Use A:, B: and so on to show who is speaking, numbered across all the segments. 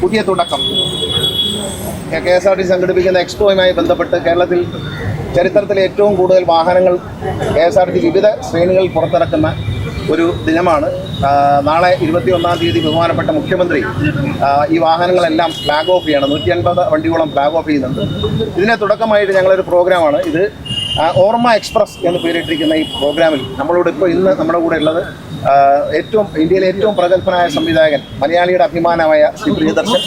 A: പുതിയ തുടക്കം. KSRTC സംഘടിപ്പിക്കുന്ന എക്സ്പോയുമായി ബന്ധപ്പെട്ട് കേരളത്തിൽ ചരിത്രത്തിലെ ഏറ്റവും കൂടുതൽ വാഹനങ്ങൾ KSRTC വിവിധ ശ്രേണികളിൽ പുറത്തിറക്കുന്ന ഒരു ദിനമാണ്. നാളെ 21-ാം തീയതി ബഹുമാനപ്പെട്ട മുഖ്യമന്ത്രി ഈ വാഹനങ്ങളെല്ലാം ഫ്ലാഗ് ഓഫ് ചെയ്യണം. 150 വണ്ടിയോളം ഫ്ലാഗ് ഓഫ് ചെയ്യുന്നുണ്ട്. ഇതിനെ തുടക്കമായിട്ട് ഞങ്ങളൊരു പ്രോഗ്രാമാണ് ഇത്. ഓർമ്മ എക്സ്പ്രസ് എന്ന് പേരിട്ടിരിക്കുന്ന ഈ പ്രോഗ്രാമിൽ നമ്മളോട് ഇന്ന് നമ്മുടെ കൂടെ ഉള്ളത് ഇന്ത്യയിലെ ഏറ്റവും പ്രഗത്ഭനായ സംവിധായകൻ, മലയാളിയുടെ അഭിമാനമായ ശ്രീ പ്രിയദർശൻ,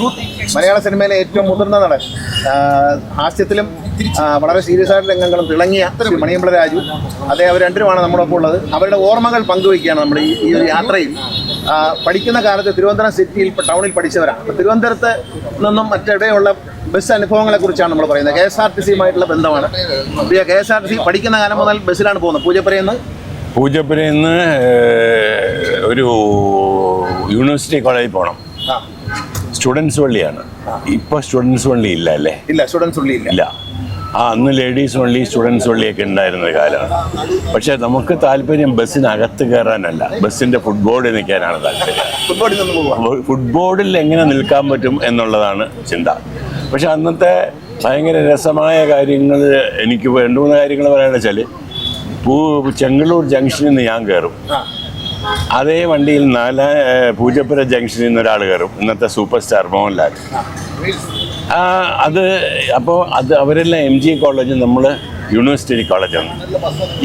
A: മലയാള സിനിമയിലെ ഏറ്റവും മുതിർന്ന നടൻ, ഹാസ്യത്തിലും വളരെ സീരിയസ് ആയിട്ട് രംഗങ്ങളും തിളങ്ങിയ ശ്രീ മണിയമ്പള രാജു, അവർ രണ്ടുമാണ് നമ്മളൊപ്പം ഉള്ളത്. അവരുടെ ഓർമ്മകൾ പങ്കുവയ്ക്കുകയാണ് നമ്മൾ ഈ ഒരു യാത്രയിൽ. പഠിക്കുന്ന കാലത്ത് തിരുവനന്തപുരം സിറ്റിയിൽ ടൗണിൽ പഠിച്ചവരാണ്. അപ്പോൾ തിരുവനന്തപുരത്ത് നിന്നും മറ്റെവിടെയുള്ള ബസ് അനുഭവങ്ങളെക്കുറിച്ചാണ് നമ്മൾ പറയുന്നത്. KSRTCയുമായിട്ടുള്ള ബന്ധമാണ്. KSRTC പഠിക്കുന്ന കാലം മുതൽ ബസ്സിലാണ് പോകുന്നത്.
B: പൂജപ്പുരയിൽ നിന്ന് ഒരു യൂണിവേഴ്സിറ്റി കോളേജിൽ പോകണം. സ്റ്റുഡൻസ് വള്ളിയാണ്. ഇപ്പോൾ സ്റ്റുഡൻസ് വള്ളി ഇല്ല അല്ലേ?
A: ഇല്ല, സ്റ്റുഡൻസ് വള്ളി ഇല്ല.
B: അന്ന് ലേഡീസ് വള്ളി, സ്റ്റുഡൻസ് വള്ളിയൊക്കെ ഉണ്ടായിരുന്ന കാലമാണ്. പക്ഷേ നമുക്ക് താല്പര്യം ബസ്സിനകത്ത് കയറാനല്ല, ബസ്സിൻ്റെ ഫുട്ബോർഡിൽ നിൽക്കാനാണ് താല്പര്യം. ഫുട്ബോർഡിൽ എങ്ങനെ നിൽക്കാൻ പറ്റും എന്നുള്ളതാണ് ചിന്ത. പക്ഷെ അന്നത്തെ ഭയങ്കര രസമായ കാര്യങ്ങൾ, എനിക്ക് 2-3 കാര്യങ്ങൾ പറയാമെന്ന് വെച്ചാൽ, ചെങ്ങളൂർ ജംഗ്ഷനിൽ നിന്ന് ഞാൻ കയറും. അതേ വണ്ടിയിൽ പൂജപ്പുര ജംഗ്ഷനിൽ നിന്ന് ഒരാൾ കയറും, ഇന്നത്തെ സൂപ്പർ സ്റ്റാർ മോഹൻലാൽ. അപ്പോൾ അവരെല്ലാം MG കോളേജ്, നമ്മൾ യൂണിവേഴ്സിറ്റി കോളേജാണ്.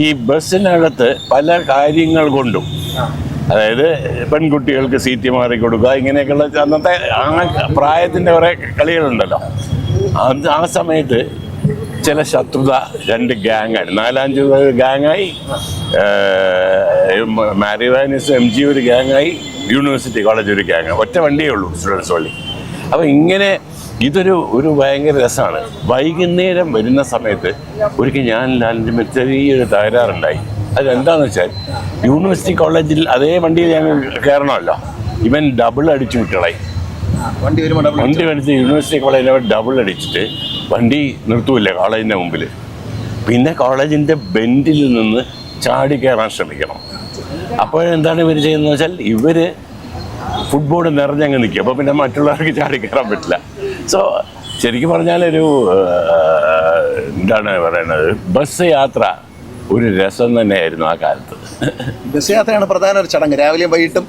B: ഈ ബസ്സിനകത്ത് പല കാര്യങ്ങൾ കൊണ്ടും, അതായത് പെൺകുട്ടികൾക്ക് സീറ്റ് മാറി കൊടുക്കുക, ഇങ്ങനെയൊക്കെയുള്ള അന്നത്തെ പ്രായത്തിൻ്റെ കുറേ കളികളുണ്ടല്ലോ. ആ സമയത്ത് ചില ശത്രുത, 2 ഗ്യാങ്ങാണ്, 4-5 ഗ്യാങ്ങായി. മാരിവാനിസ് MG ഒരു ഗ്യാങ്ങായി, യൂണിവേഴ്സിറ്റി കോളേജ് ഒരു ഗ്യാങ്ങായി. ഒറ്റ വണ്ടിയേ ഉള്ളൂ, സ്റ്റുഡൻസ് വള്ളി. അപ്പോൾ ഇങ്ങനെ ഒരു ഭയങ്കര രസമാണ്. വൈകുന്നേരം വരുന്ന സമയത്ത് ഒരിക്കൽ ലാലിൻ്റെ ചെറിയൊരു തകരാറുണ്ടായി. അതെന്താണെന്ന് വെച്ചാൽ, യൂണിവേഴ്സിറ്റി കോളേജിൽ അതേ വണ്ടിയിൽ ഞങ്ങൾ കയറണമല്ലോ, ഇവൻ ഡബിൾ അടിച്ചു വിട്ടളായി. വണ്ടി മേടിച്ച് യൂണിവേഴ്സിറ്റി കോളേജിൽ ഡബിൾ അടിച്ചിട്ട് വണ്ടി നിർത്തൂല്ല കോളേജിൻ്റെ മുമ്പിൽ. പിന്നെ കോളേജിൻ്റെ ബെൻഡിൽ നിന്ന് ചാടി കയറാൻ ശ്രമിക്കണം. അപ്പോഴെന്താണ് ഇവർ ചെയ്യുന്നത് വെച്ചാൽ, ഇവർ ഫുട്ബോൾ നിറഞ്ഞങ്ങ് നിൽക്കും. അപ്പോൾ പിന്നെ മറ്റുള്ളവർക്ക് ചാടി കയറാൻ പറ്റില്ല. സോ ശരിക്കും പറഞ്ഞാൽ എന്താണ് പറയുന്നത്, ബസ് യാത്ര ഒരു രസം തന്നെയായിരുന്നു ആ കാലത്ത്.
A: ബസ് യാത്രയാണ് പ്രധാന ഒരു ചടങ്ങ്, രാവിലെയും വൈകിട്ടും.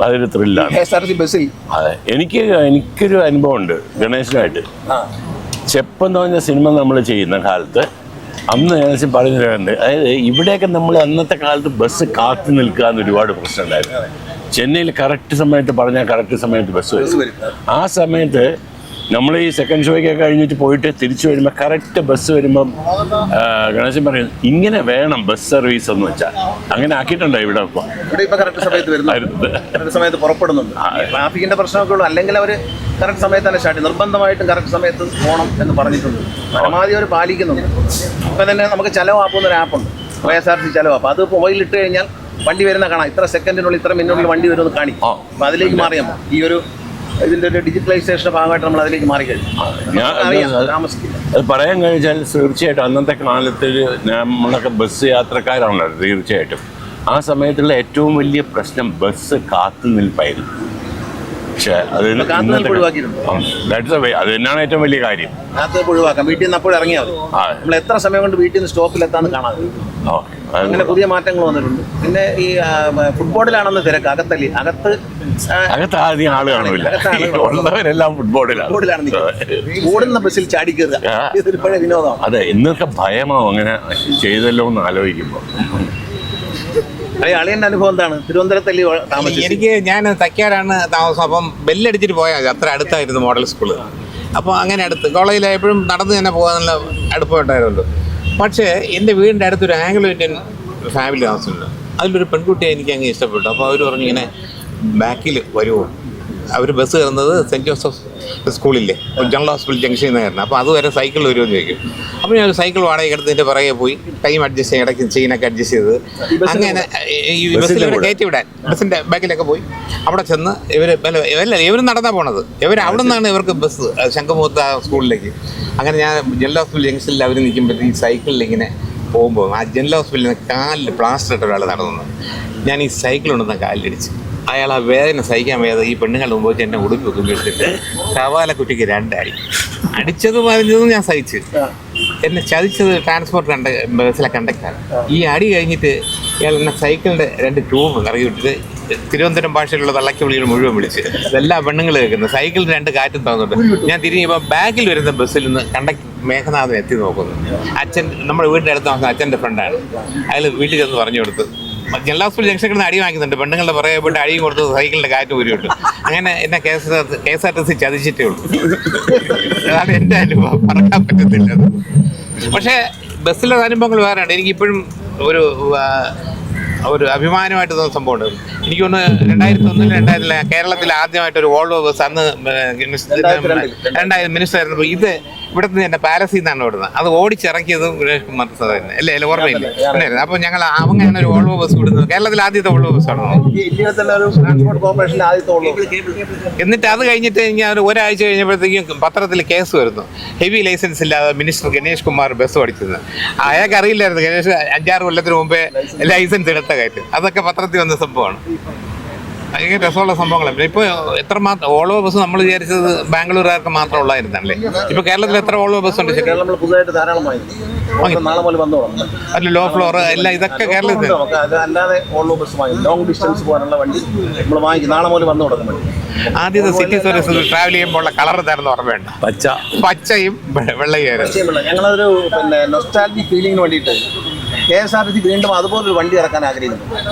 B: അതൊരു ത്രില്ലാണ്.
A: ബസ്സിൽ
B: അതെ, എനിക്കൊരു അനുഭവമുണ്ട് ഗണേശനായിട്ട്. ചെപ്പെന്ന് പറഞ്ഞ സിനിമ നമ്മൾ ചെയ്യുന്ന കാലത്ത് അന്ന് ഗണേശൻ പറഞ്ഞിട്ടുണ്ട്, അതായത് ഇവിടെയൊക്കെ നമ്മൾ അന്നത്തെ കാലത്ത് ബസ് കാത്തു നിൽക്കുക എന്ന് ഒരുപാട് പ്രശ്നം ഉണ്ടായിരുന്നു. ചെന്നൈയിൽ കറക്റ്റ് സമയത്ത് പറഞ്ഞാൽ കറക്റ്റ് സമയത്ത് ബസ് വരും. ആ സമയത്ത് നമ്മൾ ഈ സെക്കൻഡ് ഷോയ്ക്ക് കഴിഞ്ഞിട്ട് പോയിട്ട് തിരിച്ചു വരുമ്പോൾ കറക്റ്റ് ബസ് വരുമ്പം ഗണേശൻ പറയുന്നത്, ഇങ്ങനെ വേണം ബസ് സർവീസ് എന്ന് വെച്ചാൽ. അങ്ങനെ ആക്കിയിട്ടുണ്ടോ ഇവിടെ?
A: കറക്റ്റ് സമയത്ത് പുറപ്പെടുന്നുണ്ട്. ട്രാഫിക്കിന്റെ പ്രശ്നമൊക്കെ ഉള്ളൂ. അല്ലെങ്കിൽ അവർ കറക്റ്റ് സമയത്താണ് സ്റ്റാർട്ട്, നിർബന്ധമായിട്ടും കറക്റ്റ് സമയത്ത് പോകണം എന്ന് പറഞ്ഞിട്ടുണ്ട്. പരമാവധി അവർ പാലിക്കുന്നുണ്ട്. ഇപ്പം തന്നെ നമുക്ക് ചെലവ് ആപ്പുന്ന ഒരു ആപ്പുണ്ട്, KSRTC ചെലവ് ആപ്പ്. അത് മൊബൈലിൽ ഇട്ട് കഴിഞ്ഞാൽ വണ്ടി വരുന്ന കാണാം, ഇത്ര സെക്കൻഡിനുള്ളിൽ ഇത്ര മിനിറ്റിനുള്ളിൽ വണ്ടി വരുമെന്ന് കാണിക്കും. അപ്പം അതിലേക്ക് മാറിയാൽ ഈ ഇതിൻ്റെ ഒരു ഡിജിറ്റലൈസേഷൻ്റെ ഭാഗമായിട്ട് നമ്മൾ അതിലേക്ക് മാറിക്കഴിഞ്ഞു.
B: അത് പറയാൻ കഴിഞ്ഞാൽ തീർച്ചയായിട്ടും അന്നത്തെ കാലത്ത് നമ്മളൊക്കെ ബസ് യാത്രക്കാരാണല്ലോ തീർച്ചയായിട്ടും. ആ സമയത്തുള്ള ഏറ്റവും വലിയ പ്രശ്നം ബസ് കാത്തു നിൽപ്പായിരുന്നു. പക്ഷെ അത് തന്നെയാണ് ഏറ്റവും വലിയ കാര്യം.
A: ഒഴിവാക്കാം. വീട്ടിൽ നിന്ന് അപ്പോൾ ഇറങ്ങിയാൽ നമ്മൾ എത്ര സമയം കൊണ്ട് വീട്ടിൽ നിന്ന് സ്റ്റോപ്പിലെത്താന്ന് കാണാം. അങ്ങനെ പുതിയ മാറ്റങ്ങൾ വന്നിട്ടുണ്ട്. പിന്നെ ഈ ഫുട്ബോളിലാണെന്ന് തിരക്ക്,
B: അകത്ത് ആദ്യം ആള് കാണില്ല, ഉള്ളവരെല്ലാം ഫുട്ബോളിലാണ്.
A: ഓടുന്ന ബസ്സിൽ ചാടി കയറുക, ഇതൊരു പഴയ വിനോദമാണ്.
B: അതെ, ഇന്നൊക്കെ ഭയമാവും അങ്ങനെ ചെയ്തല്ലോ എന്ന് ആലോചിക്കുമ്പോൾ.
A: അളിയൻ്റെ അനുഭവം എന്താണ്? തിരുവനന്തപുരത്തല്ലേ താമസിച്ചത്?
C: ഞാൻ തയ്ക്കാറാണ് താമസം. അപ്പം ബെല്ലടിച്ചിട്ട് പോയാൽ അത്ര അടുത്തായിരുന്നു മോഡൽ സ്കൂള്. അപ്പോൾ അങ്ങനെ അടുത്ത് കോളേജിലായപ്പോഴും നടന്ന് തന്നെ പോകാനുള്ള അടുപ്പമുണ്ടായിരുന്നു. പക്ഷേ എൻ്റെ വീടിൻ്റെ അടുത്തൊരു ആംഗ്ലോ ഇന്ത്യൻ ഫാമിലി താമസമുണ്ട്. അതിലൊരു പെൺകുട്ടിയെ എനിക്ക് അങ്ങ് ഇഷ്ടപ്പെട്ടു. അപ്പോൾ അവർ പറഞ്ഞു, ഇങ്ങനെ ബാക്കിൽ വരുമോ? അവർ ബസ് കയറുന്നത് സെൻറ്റ് ജോസഫ് സ്കൂളില്ലേ, ജനറൽ ഹോസ്പിറ്റൽ ജംഗ്ഷനിൽ നിന്ന് കയറുന്നത്. അപ്പോൾ അതുവരെ സൈക്കിൾ വരുമോ എന്ന് ചോദിക്കും. അപ്പോൾ ഞാൻ ഒരു സൈക്കിൾ വാടകയ്ക്ക് എടുത്തതിൻ്റെ പുറകെ പോയി ടൈം അഡ്ജസ്റ്റ് ചെയ്ത്, ഇടയ്ക്ക് ചെയിനൊക്കെ അഡ്ജസ്റ്റ് ചെയ്ത് അങ്ങനെ ഈ ബസ്സിൽ ഇവരെ കയറ്റി വിടാൻ ബസ്സിൻ്റെ ബാക്കിലൊക്കെ പോയി. അവിടെ ചെന്ന് ഇവർ നടന്നാണ് പോണത്. അവിടെ നിന്നാണ് ഇവർക്ക് ബസ് ശംഖുമുഖത്ത് സ്കൂളിലേക്ക്. അങ്ങനെ ഞാൻ ജനറൽ ഹോസ്പിറ്റൽ ജംഗ്ഷനിൽ അവർ നിൽക്കുമ്പോൾ ഈ സൈക്കിളിൽ ഇങ്ങനെ പോകുമ്പോൾ ആ ജനറൽ ഹോസ്പിറ്റലിൽ നിന്ന് കാലിൽ പ്ലാസ്റ്റർ ഇട്ട ഒരാൾ നടന്നു. ഞാൻ ഈ സൈക്കിൾ കൊണ്ടുവന്ന കാലിലിടിച്ച് അയാൾ ആ വേദന സഹിക്കാൻ വയ്യാതെ ഈ പെണ്ണുങ്ങളുടെ മുമ്പ് വെച്ച് എന്നെ ഉടുപ്പ് കുമ്പിട്ടിട്ട് കവാല കുറ്റിക്ക് 2 അടി അടിച്ചതും പറഞ്ഞതും ഞാൻ സഹിച്ച്. എന്നെ ചതിച്ചത് ട്രാൻസ്പോർട്ട് ബസ്സിലെ കണ്ടക്ടറാണ്. ഈ അടി കഴിഞ്ഞിട്ട് ഇയാൾ എന്നെ സൈക്കിളിൻ്റെ 2 ട്യൂബ് കറങ്ങി വിട്ടിട്ട് തിരുവനന്തപുരം ഭാഷയിലുള്ള തള്ളക്കി വിളികൾ മുഴുവൻ വിളിച്ച് എല്ലാ പെണ്ണുങ്ങൾ കേൾക്കുന്നത്. സൈക്കിളിൽ 2 കാറ്റും തന്നുണ്ട്. ഞാൻ തിരിഞ്ഞപ്പോൾ ബാക്കിൽ വരുന്ന ബസ്സിൽ നിന്ന് കണ്ടക്ടർ മേഘനാഥൻ എത്തി നോക്കുന്നു. അച്ഛൻ നമ്മുടെ വീടിൻ്റെ അടുത്ത് നോക്കുന്ന അച്ഛൻ്റെ ഫ്രണ്ടാണ്. അയാൾ വീട്ടിൽ ചെന്ന് പറഞ്ഞു കൊടുത്തു. ജനറൽ ഹോസ്പിറ്റൽ ജംഗ്ഷൻ കിടന്ന് അടി വാങ്ങിക്കുന്നുണ്ട്. പെണ്ണുങ്ങളുടെ പുറകെ പോയിട്ട് അടിയും കൊടുത്ത് സൈക്കിളിൻ്റെ കാറ്റ് ഊരി വിട്ടു. അങ്ങനെ എന്നെ KSRTC ചതിച്ചിട്ടേ ഉള്ളൂ. അതാണ് എൻ്റെ അനുഭവം, മറക്കാൻ പറ്റത്തില്ല. പക്ഷേ ബസ്സിലെ അനുഭവങ്ങൾ വേറെയാണ്. എനിക്കിപ്പോഴും ഒരു അഭിമാനമായിട്ട് തോന്നുന്ന സംഭവമുണ്ട്. എനിക്ക് തോന്നുന്നു 2001-2002 കേരളത്തിൽ ആദ്യമായിട്ട് ഒരു വോൾവോ ബസ് അന്ന് 2000 മിനിസ്റ്റർ ആയിരുന്നപ്പോൾ ഇത് ഇവിടെ നിന്ന് തന്നെ പാലസിൽ നിന്നാണ് ഓടുന്നത്. അത് ഓടിച്ചിറക്കിയതും സുരേഷ് കുമാർ സാറായിരുന്നു. അല്ലേ ഓർമ്മയില്ല ഉണ്ടായിരുന്നു. അപ്പോൾ ഞങ്ങൾ അങ്ങനെ ഒരു വോൾവോ ബസ് വിടുന്നത് കേരളത്തിൽ ആദ്യത്തെ വോൾവോ ബസ്സാണ്. എന്നിട്ട് അത് കഴിഞ്ഞിട്ട് ഞാൻ ഒരാഴ്ച കഴിഞ്ഞപ്പോഴത്തേക്കും പത്രത്തിൽ കേസ് വരുന്നു. ഹെവി ലൈസൻസ് ഇല്ലാതെ മിനിസ്റ്റർ ഗണേഷ് കുമാർ ബസ് ഓടിച്ചത്. അയാൾക്ക് അറിയില്ലായിരുന്നു ഗണേഷ് 5-6 കൊല്ലത്തിന് മുമ്പേ ലൈസൻസ് എടുത്ത കാര്യം. അതൊക്കെ പത്രത്തിൽ വന്ന സംഭവമാണ്. ഭയങ്കര രസമുള്ള സംഭവങ്ങളാണ്. ഇപ്പോൾ എത്രമാത്രം വോൾവോ ബസ് നമ്മൾ വിചാരിച്ചത് ബാംഗ്ലൂരുകാർക്ക് മാത്രം ഉള്ളായിരുന്നല്ലേ. ഇപ്പോൾ കേരളത്തിൽ എത്ര വോൾവോ ബസ് ഉണ്ട്? അല്ല ലോ ഫ്ലോർ എല്ലാം ഇതൊക്കെ കേരളത്തിൽ. ആദ്യത്തെ സിറ്റി സർവീസ് ട്രാവൽ ചെയ്യുമ്പോൾ ഉള്ള കളർ തരുന്ന ഓർമ്മയുണ്ട്. പച്ചയും വെള്ളയും.
A: ഞങ്ങളൊരു നൊസ്റ്റാൾജിക് ഫീലിംഗിന് വേണ്ടിയിട്ട് KSRTC വീണ്ടും അതുപോലൊരു വണ്ടി ഇറക്കാൻ ആഗ്രഹിക്കുന്നു.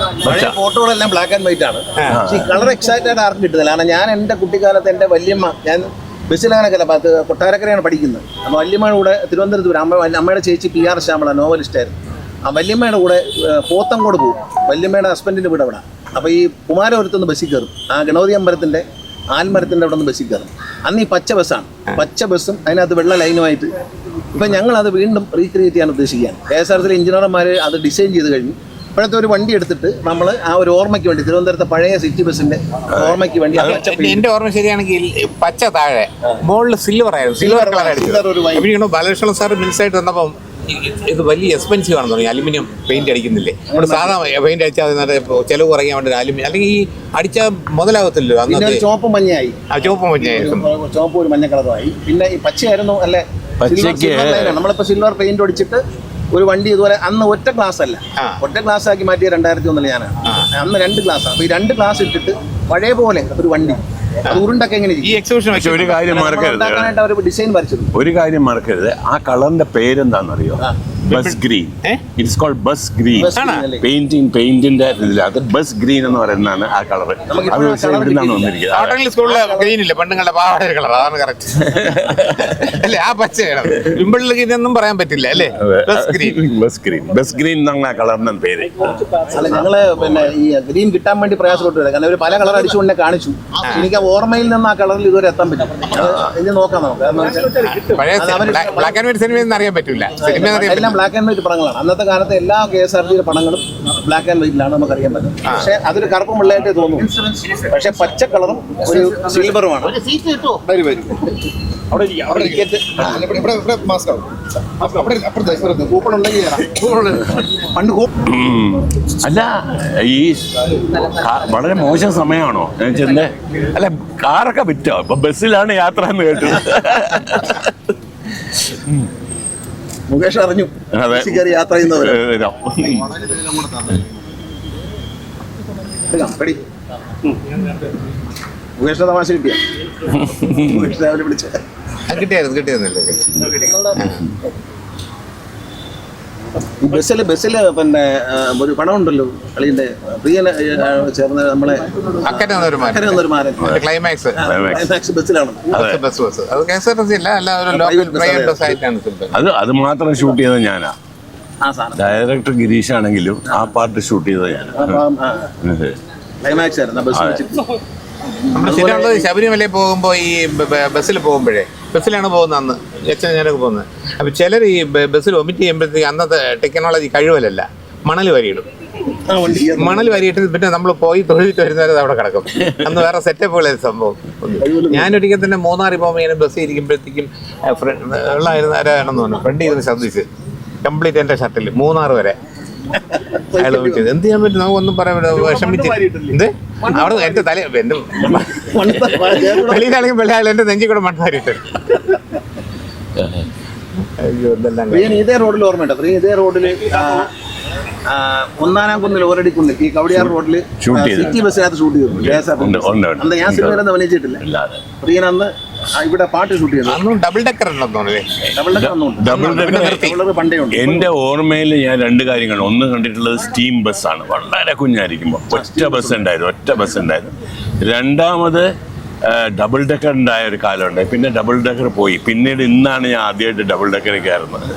A: പഴയ ഫോട്ടോകളെല്ലാം ബ്ലാക്ക് ആൻഡ് വൈറ്റ് ആണ്. പക്ഷേ ഈ കളർ എക്സൈറ്റഡ് ആയിട്ട് ആർക്കും കിട്ടുന്നില്ല. കാരണം ഞാൻ എൻ്റെ കുട്ടിക്കാലത്ത് എൻ്റെ വല്യമ്മ, ഞാൻ ബസ്സിലങ്ങനെയൊക്കെ കൊട്ടാരക്കരയാണ് പഠിക്കുന്നത്. അപ്പോൾ വല്യമ്മയുടെ കൂടെ തിരുവനന്തപുരത്ത് അമ്മയുടെ ചേച്ചി PR ശ്യാമള നോവലിസ്റ്റായിരുന്നു. ആ വല്യമ്മയുടെ കൂടെ പോത്തങ്കോട് പോകും. വല്യമ്മയുടെ ഹസ്ബൻഡിൻ്റെ വീട് അവിടെ. അപ്പോൾ ഈ കുമാരപുരത്തുനിന്ന് ബസ്സിൽ കയറും. ആ ഗണപതി അമ്പലത്തിൻ്റെ ആൽമരത്തിൻ്റെ അവിടെ നിന്ന് ബസ്സിൽ കയറും. അന്ന് ഈ പച്ച ബസ്സാണ്. പച്ച ബസ്സും അതിനകത്ത് വെള്ള ലൈനുമായിട്ട്. ഇപ്പം ഞങ്ങളത് വീണ്ടും റീക്രിയേറ്റ് ചെയ്യാൻ ഉദ്ദേശിക്കുകയാണ്. KSRTC എഞ്ചിനീയർമാർ അത് ഡിസൈൻ ചെയ്ത് കഴിഞ്ഞു. ഇപ്പോഴത്തെ ഒരു വണ്ടി എടുത്തിട്ട് നമ്മൾ ആ ഒരു ഓർമ്മയ്ക്ക് വേണ്ടി തിരുവനന്തപുരത്തെ പഴയ സിറ്റി ബസ്സിന്റെ ഓർമ്മയ്ക്ക് വേണ്ടി
C: എൻ്റെ ഓർമ്മ ശരിയാണെങ്കിൽ പച്ച താഴെ മുകളിൽ സിൽവർ ആയിരുന്നു. സിൽവർ കളർ അടിച്ചു. ബാലകൃഷ്ണ സാർ മിനിസായിട്ട് വന്നപ്പം ഇത് വലിയ എക്സ്പെൻസീവ് ആണെന്ന് പറഞ്ഞു. അലുമിനിയം പെയിന്റ് അടിക്കുന്നില്ലേ. ഇവിടെ സാധാ പെയിന്റ് അടിച്ചാൽ ചെലവ് കുറയ്ക്കാൻ വേണ്ടി അലുമിനിയം അല്ലെങ്കിൽ ഈ അടിച്ചാൽ മുതലാകത്തില്ലല്ലോ. അന്ന്
A: ചുവപ്പ് മഞ്ഞയായി.
C: ചുവപ്പ് മഞ്ഞയായിരുന്നു.
A: ചുവപ്പ് ഒരു മഞ്ഞ കളറുമായി. പിന്നെ ഈ പച്ചയായിരുന്നു അല്ലെ. നമ്മളിപ്പോ സിൽവർ പെയിന്റ് അടിച്ചിട്ട് ഒരു വണ്ടി ഇതുപോലെ അന്ന് ഒറ്റ ക്ലാസ് അല്ല, ഒറ്റ ക്ലാസ് ആക്കി മാറ്റിയ 2001 ഞാനാണ്. അന്ന് 2 ക്ലാസ്സാണ്. അപ്പൊ ഈ 2 ക്ലാസ് ഇട്ടിട്ട് പഴയ പോലെ ഒരു വണ്ടി അത് ഉരുണ്ടൊക്കെ എങ്ങനെ
B: ഈ എക്സിബിഷൻ. ഒരു കാര്യം മറക്കരുത്,
A: ഡിസൈൻ വരച്ചത്.
B: ഒരു കാര്യം മറക്കരുത്, ആ കളറിന്റെ പേരെന്താണെന്നറിയോ? Bus green. It's called bus green. പെയിന്റിന്റെ ഇതിൽ അത് ബസ് ഗ്രീൻ എന്ന് പറയുന്നതാണ് ആ കളർ. അത് ഇവിടുന്നാണ് വന്നിരിക്കുന്നത്.
C: സ്കൂളിലെ ഗ്രീൻ ഇല്ല, പെണ്ണുങ്ങളുടെ പാവാട കളർ. അതാണ് കറക്റ്റ് അല്ലേ? ആ പച്ചയാണ്. വിമ്പിളിലേക്ക് ഇതൊന്നും പറയാൻ പറ്റില്ല അല്ലേ? ബസ് ഗ്രീൻ എന്നാണ് ആ കളറിന്റെ പേര്.
A: അല്ല ഞങ്ങള് പിന്നെ ഈ ഗ്രീൻ കിട്ടാൻ വേണ്ടി പ്രയാസപ്പെട്ടില്ല. കാരണം ഒരു പല കളർ അടിച്ചുകൊണ്ട് കാണിച്ചു. എനിക്ക് ഓർമ്മയിൽ നിന്ന് ആ കളറിൽ ഇതുവരെ എത്താൻ പറ്റും. ഇനി നോക്കാം നമുക്ക്.
C: ബ്ലാക്ക് ആൻഡ് വൈറ്റ് സിനിമ അറിയാൻ പറ്റില്ല.
A: എല്ലാം ബ്ലാക്ക് ആൻഡ് വൈറ്റ് പടങ്ങളാണ്. അന്നത്തെ കാലത്തെ എല്ലാ KSRTC പടങ്ങളും ബ്ലാക്ക് ആൻഡ് വൈറ്റിലാണ് നമുക്ക് അറിയാൻ പറ്റും. പക്ഷെ അതൊരു കറുപ്പും വെള്ളയായിട്ടേ തോന്നുന്നു. പക്ഷെ പച്ച കളറും ഒരു സിൽവറുമാണ്.
B: അല്ല ഈ വളരെ മോശം സമയമാണോ? അല്ല കാറൊക്കെ വിറ്റോ? ഇപ്പൊ ബസ്സിലാണ് യാത്ര എന്ന് കേട്ടു.
A: മുകേഷ് അറിഞ്ഞു യാത്ര ചെയ്യുന്നവർ. മുകേഷിന്റെ തമാശ കിട്ടിയ മുകേഷ് രാവിലെ വിളിച്ച
C: കിട്ടിയെന്നില്ലേ?
A: ഈ ബസ്സില് പിന്നെ ഒരു പടം ഉണ്ടല്ലോ കളിന്റെ പ്രിയനെ ചേർന്ന് നമ്മളെ
C: ക്ലൈമാക്സ്
A: ബസ്സിലാണ്.
B: അത് മാത്രം ഷൂട്ട് ചെയ്തത് ഞാനാ. ഡയറക്ടർ ഗിരീഷ് ആണെങ്കിലും ആ പാർട്ട് ഷൂട്ട് ചെയ്തത് ഞാനാ.
A: ക്ലൈമാക്സ് ആയിരുന്നു ബസ് വെച്ചിട്ട്.
C: നമ്മൾ ശരിയുള്ളത് ശബരിമലയിൽ പോകുമ്പോൾ ഈ ബസ്സിൽ പോകുമ്പോഴേ, ബസ്സിലാണ് പോകുന്നത് അന്ന് അച്ഛൻ ഞാനൊക്കെ പോകുന്നത്. അപ്പോൾ ചിലർ ഈ ബസ്സിൽ വൊമിറ്റ് ചെയ്യുമ്പോഴത്തേക്ക് അന്നത്തെ ടെക്നോളജി കഴിവല്ല, മണൽ വരിയിടും. മണൽ വരിയിട്ട് പിന്നെ നമ്മൾ പോയി തൊഴിലിട്ട് വരുന്നവരെ അവിടെ കിടക്കും. അന്ന് വേറെ സെറ്റപ്പുകളായിരുന്നു സംഭവം. ഞാനൊരിക്കൽ തന്നെ മൂന്നാറിൽ പോകുമ്പോൾ ഇങ്ങനെ ബസ്സിൽ ഇരിക്കുമ്പോഴത്തേക്കും ഉള്ളായിരുന്ന ആരാണെന്ന് പറഞ്ഞു ഫ്രണ്ട് ചെയ്ത് ശ്രദ്ധിച്ച് കംപ്ലീറ്റ് എൻ്റെ ഷട്ടിൽ 3 വരെ അയാൾ വിളിച്ചത് എന്ത് ചെയ്യാൻ പറ്റും, നമുക്കൊന്നും പറയാൻ പറ്റില്ല. വിഷമിച്ച് എന്ത് അവിടെ എൻ്റെ തല എൻ്റെ വെളിയിലാണെങ്കിൽ വെള്ളയാൾ എൻ്റെ നെഞ്ചി കൂടെ മണ്ണ് വാരിയിട്ട്. അയ്യോ എന്തെല്ലാം
A: പ്രിയൻ ഇതേ റോഡിൽ ഓർമ്മയുണ്ടോ? പ്രിയൻ ഇതേ റോഡിൽ ഒന്നാനാം കുന്നിൽ ഓരടിക്കുന്നിൽ ഈ കവടിയാർ റോഡിൽ
B: ഷൂട്ട് ചെയ്തു.
A: സിറ്റി ബസ്സിനകത്ത് ഷൂട്ട് ചെയ്തു. അന്ന് ഞാൻ സിനിമയിലൊന്നും അഭിനയിച്ചിട്ടില്ല. പ്രിയൻ അന്ന് ഇവിടെ പാട്ട് ഷൂട്ട് ചെയ്തു.
C: അന്നും ഡബിൾ ഡെക്കർ ഉണ്ടെന്ന് തോന്നുന്നേ.
B: ഡബിൾ ഡെക്കർ
A: പണ്ടേ ഉണ്ട്.
B: എൻ്റെ ഓർമ്മയിൽ ഞാൻ രണ്ട് കാര്യങ്ങൾ. ഒന്ന് കണ്ടിട്ടുള്ളത് സ്റ്റീം ബസ്സാണ്, വളരെ കുഞ്ഞായിരിക്കുമ്പോൾ ഒറ്റ ബസ് ഉണ്ടായിരുന്നു. രണ്ടാമത് ഡബിൾ ഡെക്കർ ഉണ്ടായ ഒരു കാലമുണ്ട്. പിന്നെ ഡബിൾ ഡെക്കർ പോയി. പിന്നീട് ഇന്നാണ് ഞാൻ ആദ്യമായിട്ട് ഡബിൾ ഡെക്കറിൽ കയറുന്നത്.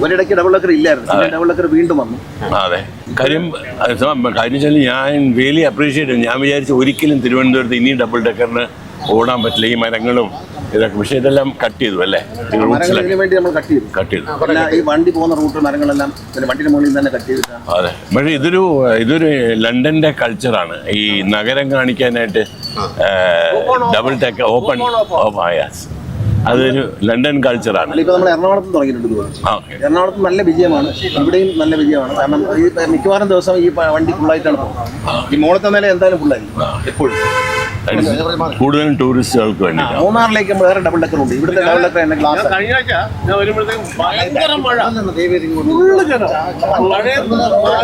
A: ഒരിടയ്ക്ക് ഡബിൾ ഡെക്കർ ഇല്ലായിരുന്നു, ഡബിൾ ഡെക്കർ വീണ്ടും വന്നു.
B: അതെ, കാര്യം വെച്ചാൽ ഞാൻ റിയലി അപ്രീഷിയേറ്റ് ചെയ്യും. ഞാൻ വിചാരിച്ചു ഒരിക്കലും തിരുവനന്തപുരത്ത് ഇനി ഡബിൾ ഡെക്കറിന് ഓടാൻ പറ്റില്ല, ഈ മരങ്ങളും ഇതൊക്കെ. പക്ഷേ ഇതെല്ലാം കട്ട് ചെയ്തു അല്ലേ?
A: മരങ്ങളിന് വേണ്ടി നമ്മൾ കട്ട് ചെയ്തു. ഈ വണ്ടി പോകുന്ന റൂട്ട് മരങ്ങളെല്ലാം പിന്നെ വണ്ടിയുടെ മുകളിൽ തന്നെ കട്ട് ചെയ്തിട്ടാണ്.
B: അതെ, പക്ഷേ ഇതൊരു ലണ്ടന്റെ കൾച്ചറാണ്. ഈ നഗരം കാണിക്കാനായിട്ട് ഡബിൾ ഡെക്കർ ഓപ്പൺ അതൊരു ലണ്ടൻ കൾച്ചറാണ്.
A: ഇപ്പൊ നമ്മൾ എറണാകുളത്ത് തുടങ്ങിയിട്ടുണ്ട്. എറണാകുളത്ത് നല്ല വിജയമാണ്, ഇവിടെയും നല്ല വിജയമാണ്. കാരണം ഈ മിക്കവാറും ദിവസം ഈ വണ്ടി ഫുള്ളായിട്ടാണ് പോകുന്നത്. ഈ മോളത്തെ നില എന്തായാലും ഫുള്ളായി എപ്പോഴും.
B: കൂടുതലും ടൂറിസ്റ്റുകൾക്ക് വേണ്ടി.
A: മൂന്നാറിലേക്ക് വേറെ ഡബിൾ ഡെക്കർ ഉണ്ട്. ഇവിടുത്തെ ഡബിൾ ഡെക്കർ എന്നെ ക്ലാസ്
D: കഴിഞ്ഞ ആഴ്ച ഞാൻ വരുമ്പോഴത്തേക്കും ഭയങ്കര മഴ,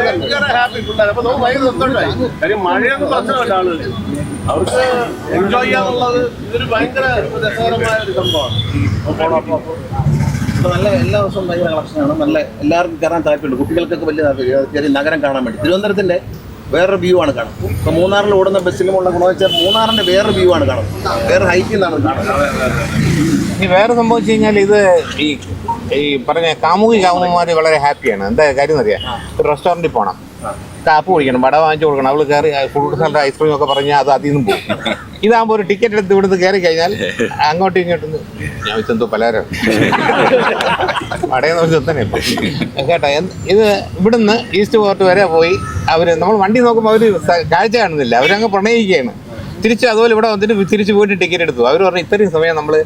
D: ഭയങ്കര ഹാപ്പി പിള്ളേർ. അപ്പൊ നമുക്ക് ഭയങ്കര സന്തോഷമായി. കാര്യം മഴയൊന്നും പ്രശ്നമല്ല, ആളുകൾ അവർക്ക് എൻജോയ് ചെയ്യാന്നുള്ളത് ഇതൊരു ഭയങ്കര രസകരമായ ഒരു സംഭവമാണ്.
A: നല്ല എല്ലാ ദിവസവും ഭയങ്കര കളക്ഷനാണ്. നല്ല എല്ലാവർക്കും കയറാൻ താല്പര്യമുണ്ട്. കുട്ടികൾക്കൊക്കെ വലിയ താല്പര്യം നഗരം കാണാൻ വേണ്ടി. തിരുവനന്തപുരത്തിന്റെ വേറൊരു വ്യൂ ആണ് കാണുന്നത്. ഇപ്പോൾ മൂന്നാറിൽ ഓടുന്ന ബസ്സിലുമുള്ള ഗുണമെന്ന് വെച്ചാൽ മൂന്നാറിന്റെ വേറെ വ്യൂ ആണ് കാണുന്നത്, വേറെ ഹൈറ്റിൽ നിന്നാണ് കാണുന്നത്.
C: ഇനി വേറെ സംഭവിച്ചു കഴിഞ്ഞാൽ ഇത് ഈ പറഞ്ഞ കാമുകിമാർ വളരെ ഹാപ്പിയാണ്. എന്താ കാര്യം എന്നറിയാം, ഒരു റെസ്റ്റോറൻറ്റിൽ പോകണം, കാപ്പ് കുടിക്കണം, വട വാങ്ങിച്ചു കൊടുക്കണം, അവൾ കയറി ഫ്രൂട്ട് സാലഡ് ഐസ്ക്രീം ഒക്കെ പറഞ്ഞാൽ അത് അതിൽ നിന്നും പോകും. ഇതാകുമ്പോൾ ഒരു ടിക്കറ്റ് എടുത്ത് ഇവിടുന്ന് കയറി കഴിഞ്ഞാൽ അങ്ങോട്ടും ഇങ്ങോട്ടും ഞാൻ വെച്ചെന്തോ പലരും വടയെന്ന് വെച്ചാൽ തന്നെ കേട്ടോ. ഇത് ഇവിടുന്ന് ഈസ്റ്റ് പോർട്ട് വരെ പോയി നമ്മൾ വണ്ടി നോക്കുമ്പോൾ അവർ കാഴ്ച കാണുന്നില്ല, അവരങ്ങ് പ്രണയിക്കുകയാണ്. തിരിച്ച് അതുപോലെ ഇവിടെ വന്നിട്ട് തിരിച്ച് പോയിട്ട് ടിക്കറ്റ് എടുത്തു. അവർ പറഞ്ഞു ഇത്രയും സമയം നമ്മൾ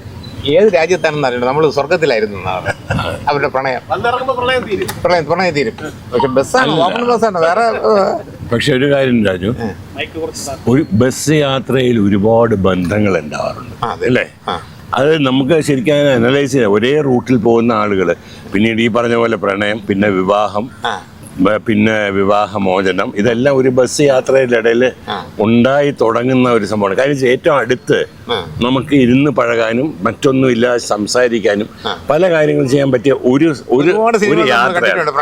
C: ഏത് രാജ്യത്താണെന്ന് അറിയണം, നമ്മൾ സ്വർഗത്തിലായിരുന്നു എന്നാണ് അവരുടെ പ്രണയം. പ്രണയം തീരും. പക്ഷെ ബസ്സാണ്, ഓപ്പൺ ബസ്സാണ്, വേറെ.
B: പക്ഷെ ഒരു കാര്യം രാജു, ഒരു ബസ് യാത്രയിൽ ഒരുപാട് ബന്ധങ്ങൾ ഉണ്ടാവാറുണ്ട് അല്ലേ? അത് നമുക്ക് ശരിക്കും അനലൈസ് ചെയ്യാം. ഒരേ റൂട്ടിൽ പോകുന്ന ആളുകൾ പിന്നീട് ഈ പറഞ്ഞ പോലെ പ്രണയം, പിന്നെ വിവാഹം, പിന്നെ വിവാഹമോചനം, ഇതെല്ലാം ഒരു ബസ് യാത്രയുടെ ഇടയിൽ ഉണ്ടായി തുടങ്ങുന്ന ഒരു സംഭവമാണ്. കാര്യം ഏറ്റവും അടുത്ത് നമുക്ക് ഇരുന്ന് പഴകാനും മറ്റൊന്നുമില്ലാതെ സംസാരിക്കാനും പല കാര്യങ്ങൾ ചെയ്യാൻ പറ്റിയ ഒരു യാത്രയാണ്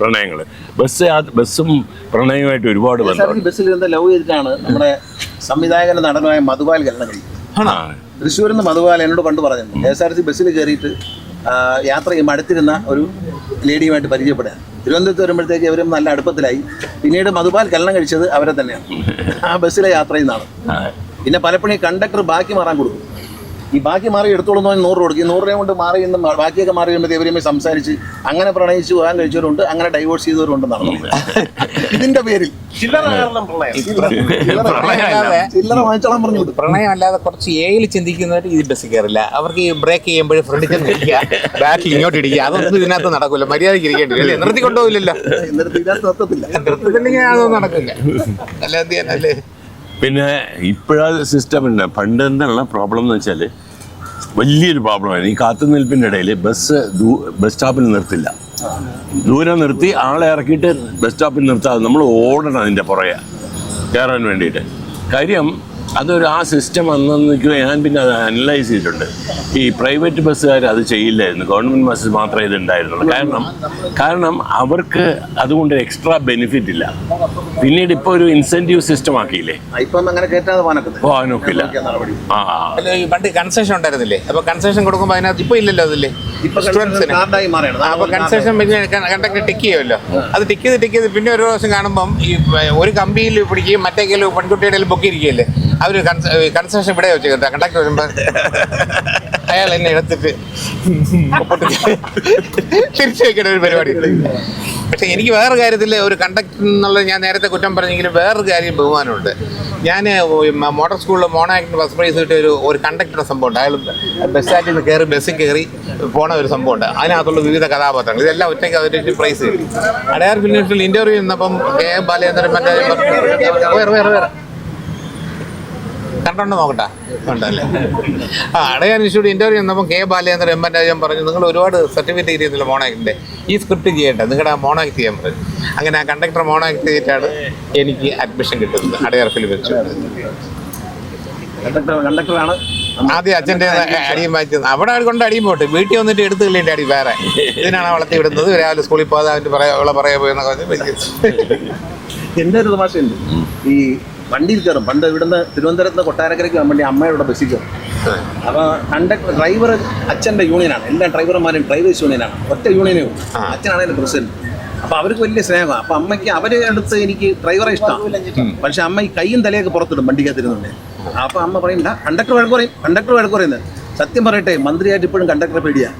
B: പ്രണയങ്ങള്. ബസ്സും പ്രണയവുമായിട്ട് ഒരുപാട് ബന്ധമുണ്ട്.
A: ബസ്സിൽ ലവ് ചെയ്തിട്ടാണ് നമ്മുടെ സംവിധായകന്റെ നടനായ മധുപാൽ കല്യാണം കഴിക്കുന്നത്. തൃശ്ശൂരിൽ നിന്ന് മധുപാൽ എന്നോട് പണ്ട് പറഞ്ഞിട്ടുണ്ട്, KSRTC ബസ്സിൽ കയറിയിട്ട് യാത്ര ചെയ്യുമ്പോൾ അടുത്തിരുന്ന ഒരു ലേഡിയുമായിട്ട് പരിചയപ്പെടുക. തിരുവനന്തപുരത്ത് വരുമ്പോഴത്തേക്ക് അവരും നല്ല അടുപ്പത്തിലായി. പിന്നീട് മധുപാൽ കല്യാണം കഴിച്ചത് അവരെ തന്നെയാണ്, ആ ബസ്സിലെ യാത്രയിൽ നിന്നാണ്. പിന്നെ പലപ്പോഴും കണ്ടക്ടർ ബാക്കി മാറാൻ കൊടുക്കും. ഈ ബാക്കി മാറി എടുത്തോളുന്ന 100 രൂപ കൊടുക്കും. ഈ 100 രൂപ കൊണ്ട് മാറി നിന്ന് ബാക്കിയൊക്കെ മാറി കഴിയുമ്പോൾ ഇവരുമായി സംസാരിച്ച് അങ്ങനെ പ്രണയിച്ച് പോകാൻ കഴിച്ചവരുണ്ട്, അങ്ങനെ ഡൈവോഴ്സ് ചെയ്തവരുണ്ടെന്നാണ് ഇതിന്റെ പേരിൽ ചില്ലറ വാങ്ങിച്ചോളാൻ പറഞ്ഞു.
C: പ്രണയം അല്ലാതെ കുറച്ച് ഏയിൽ ചിന്തിക്കുന്നവർ ഈ ബസ്സിൽ കയറില്ല. അവർക്ക് ഈ ബ്രേക്ക് ചെയ്യുമ്പോഴും ഫ്രണ്ടിൽ ചെന്ന് ഇരിക്കുക, ബാക്കിൽ ഇങ്ങോട്ട് ഇടിക്കുക, അതൊന്നും ഇതിനകത്ത് നടക്കില്ല. മര്യാദയ്ക്ക് ഇരിക്കേണ്ടി നിർത്തി കൊണ്ടുപോയില്ലല്ലോ, നിർത്തില്ലെങ്കിൽ അതൊന്നും നടക്കില്ല. അല്ല എന്ത് ചെയ്യാനല്ലേ.
B: പിന്നെ ഇപ്പോഴത്തെ സിസ്റ്റം ഉണ്ട്. പണ്ട് എന്നുള്ള പ്രോബ്ലം എന്ന് വെച്ചാൽ വലിയൊരു പ്രോബ്ലമായിരുന്നു. ഈ കാത്തുനിൽപ്പിൻ്റെ ഇടയിൽ ബസ് സ്റ്റോപ്പിൽ നിർത്തില്ല, ദൂരം നിർത്തി ആളെ ഇറക്കിയിട്ട് ബസ് സ്റ്റോപ്പിൽ നിർത്താതെ നമ്മൾ ഓടണം അതിൻ്റെ പുറകെ കയറാൻ വേണ്ടിയിട്ട്. കാര്യം അതൊരു ആ സിസ്റ്റം അന്നേക്ക് ഞാൻ പിന്നെ അത് അനലൈസ് ചെയ്തിട്ടുണ്ട്. ഈ പ്രൈവറ്റ് ബസ്സുകാർ അത് ചെയ്യില്ലായിരുന്നു, ഗവൺമെൻറ് ബസ് മാത്രമേ ഇത് ഉണ്ടായിരുന്നുള്ളൂ. കാരണം അവർക്ക് അതുകൊണ്ട് എക്സ്ട്രാ ബെനിഫിറ്റ് ഇല്ല. പിന്നീട് ഇപ്പോൾ ഒരു ഇൻസെൻറ്റീവ് സിസ്റ്റം ആക്കിയില്ലേ, പോകാനൊക്കില്ല.
C: ഈ പണ്ട് കൺസെഷൻ ഉണ്ടായിരുന്നില്ലേ, അപ്പോൾ കൺസെഷൻ കൊടുക്കുമ്പോൾ അതിനകത്ത് ഇപ്പോൾ ഇല്ലല്ലോ, അതില്ലേ സ്റ്റുഡൻസിന്. അപ്പോൾ കൺസെഷൻ കണ്ടക്ടർ ടിക്ക് ചെയ്യുമല്ലോ, അത് ടിക്ക് ചെയ്ത് പിന്നെ ഒരു പ്രാവശ്യം കാണുമ്പം ഈ ഒരു കമ്പിയിൽ പിടിക്കുകയും മറ്റേ കയ്യിൽ പെൺകുട്ടിയുടെ ബുക്ക് ഇരിക്കുകയല്ലേ, അവർ കൺസെഷൻ ഇവിടെ വെച്ച് കേട്ടോ. കണ്ടക്ടർ വരുമ്പോൾ അയാൾ എന്നെ എടുത്തിട്ട് തിരിച്ചു വെക്കേണ്ട ഒരു പരിപാടി. പക്ഷെ എനിക്ക് വേറെ കാര്യത്തിൽ ഒരു കണ്ടക്ടർ എന്നുള്ളത് ഞാൻ നേരത്തെ കുറ്റം പറഞ്ഞെങ്കിലും വേറൊരു കാര്യം ബഹുമാനമുണ്ട്. ഞാൻ മോട്ടോർ സ്കൂളിൽ മോണോ ആക്ടിന് ഫസ്റ്റ് പ്രൈസ് കിട്ടിയ ഒരു കണ്ടക്ടറുടെ സംഭവമുണ്ട്. അയാൾ ബസ് സ്റ്റാൻഡിൽ നിന്ന് കയറി ബസ്സിൽ കയറി പോണ ഒരു സംഭവമുണ്ട്. അതിനകത്തുള്ള വിവിധ കഥാപാത്രങ്ങൾ ഇതെല്ലാം ഒറ്റയ്ക്ക് അവരുടെ പ്രൈസ് കിട്ടി. അടയാർ ഫിലിംസിൽ ഇന്റർവ്യൂ നിന്നപ്പം കെ ബാലേന്ദ്രൻ മറ്റേ വേറെ കണ്ടോണ്ട് നോക്കട്ടെ ഉണ്ടല്ലേ. അടയാർ ഇൻസ്റ്റിറ്റ്യൂട്ട് ഇന്റർവ്യൂ നിന്നപ്പം K Balendran M N Rajan പറഞ്ഞു, നിങ്ങൾ ഒരുപാട് സർട്ടിഫിക്കറ്റ് കിട്ടിയിരുന്നില്ല മോണോ ആക്ടിൻ്റെ, ഈ സ്ക്രിപ്റ്റ് ചെയ്യട്ടെ, നിങ്ങളുടെ മോണോ ആക്ട് ചെയ്യാൻ പറഞ്ഞു. അങ്ങനെ ആ കണ്ടക്ടർ മോണോ ആക്ട് ചെയ്തിട്ടാണ് എനിക്ക് അഡ്മിഷൻ കിട്ടുന്നത് അടയാർ ഫിലിം ഇൻസ്റ്റിറ്റ്യൂട്ട്.
A: കണ്ടക്ടറാണ്
C: ആദ്യം അച്ഛൻ്റെ അടിയും വായിച്ചത്. അവിടെ കൊണ്ട് അടിയും പോട്ടെ, വീട്ടിൽ വന്നിട്ട് എടുത്ത് കളേണ്ട അടി വേറെ. ഇതിനാണ് വളർത്തി വിടുന്നത്. രാവിലെ സ്കൂളിൽ പോകാതെ അവൻ്റെ പറയാ പോയെന്നൊക്കെ പറഞ്ഞ്
A: എൻ്റെ ഒരു തമാശയുണ്ട്. ഈ വണ്ടിയിൽ കയറും. പണ്ട് ഇവിടുന്ന് തിരുവനന്തപുരത്ത് നിന്ന് കൊട്ടാരക്കരയ്ക്ക് പോകാൻ വേണ്ടി അമ്മയുടെ ബസ്സിൽ കയറും. അപ്പോൾ ഡ്രൈവർ അച്ഛൻ്റെ യൂണിയനാണ്. എല്ലാ ഡ്രൈവർമാരും ഡ്രൈവേഴ്സ് യൂണിയനാണ്. ഒറ്റ യൂണിയനേ ഉള്ളൂ. അച്ഛനാണ് എൻ്റെ പ്രസിഡന്റ്. അപ്പോൾ അവർക്ക് വലിയ സ്നേഹമാണ്. അപ്പോൾ അമ്മയ്ക്ക് അവരെ അടുത്ത് എനിക്ക് ഡ്രൈവറെ ഇഷ്ടമാണ്. പക്ഷെ അമ്മ ഈ കൈയും തലയൊക്കെ പുറത്തിടും വണ്ടിക്കകത്തിരുന്നുണ്ട്. അപ്പോൾ അമ്മ പറയും, കണ്ടക്ടർ വഴക്ക് പറയുന്നത്. സത്യം പറയട്ടെ, മന്ത്രിയായിട്ട് ഇപ്പോഴും കണ്ടക്ടറെ പേടിയാണ്.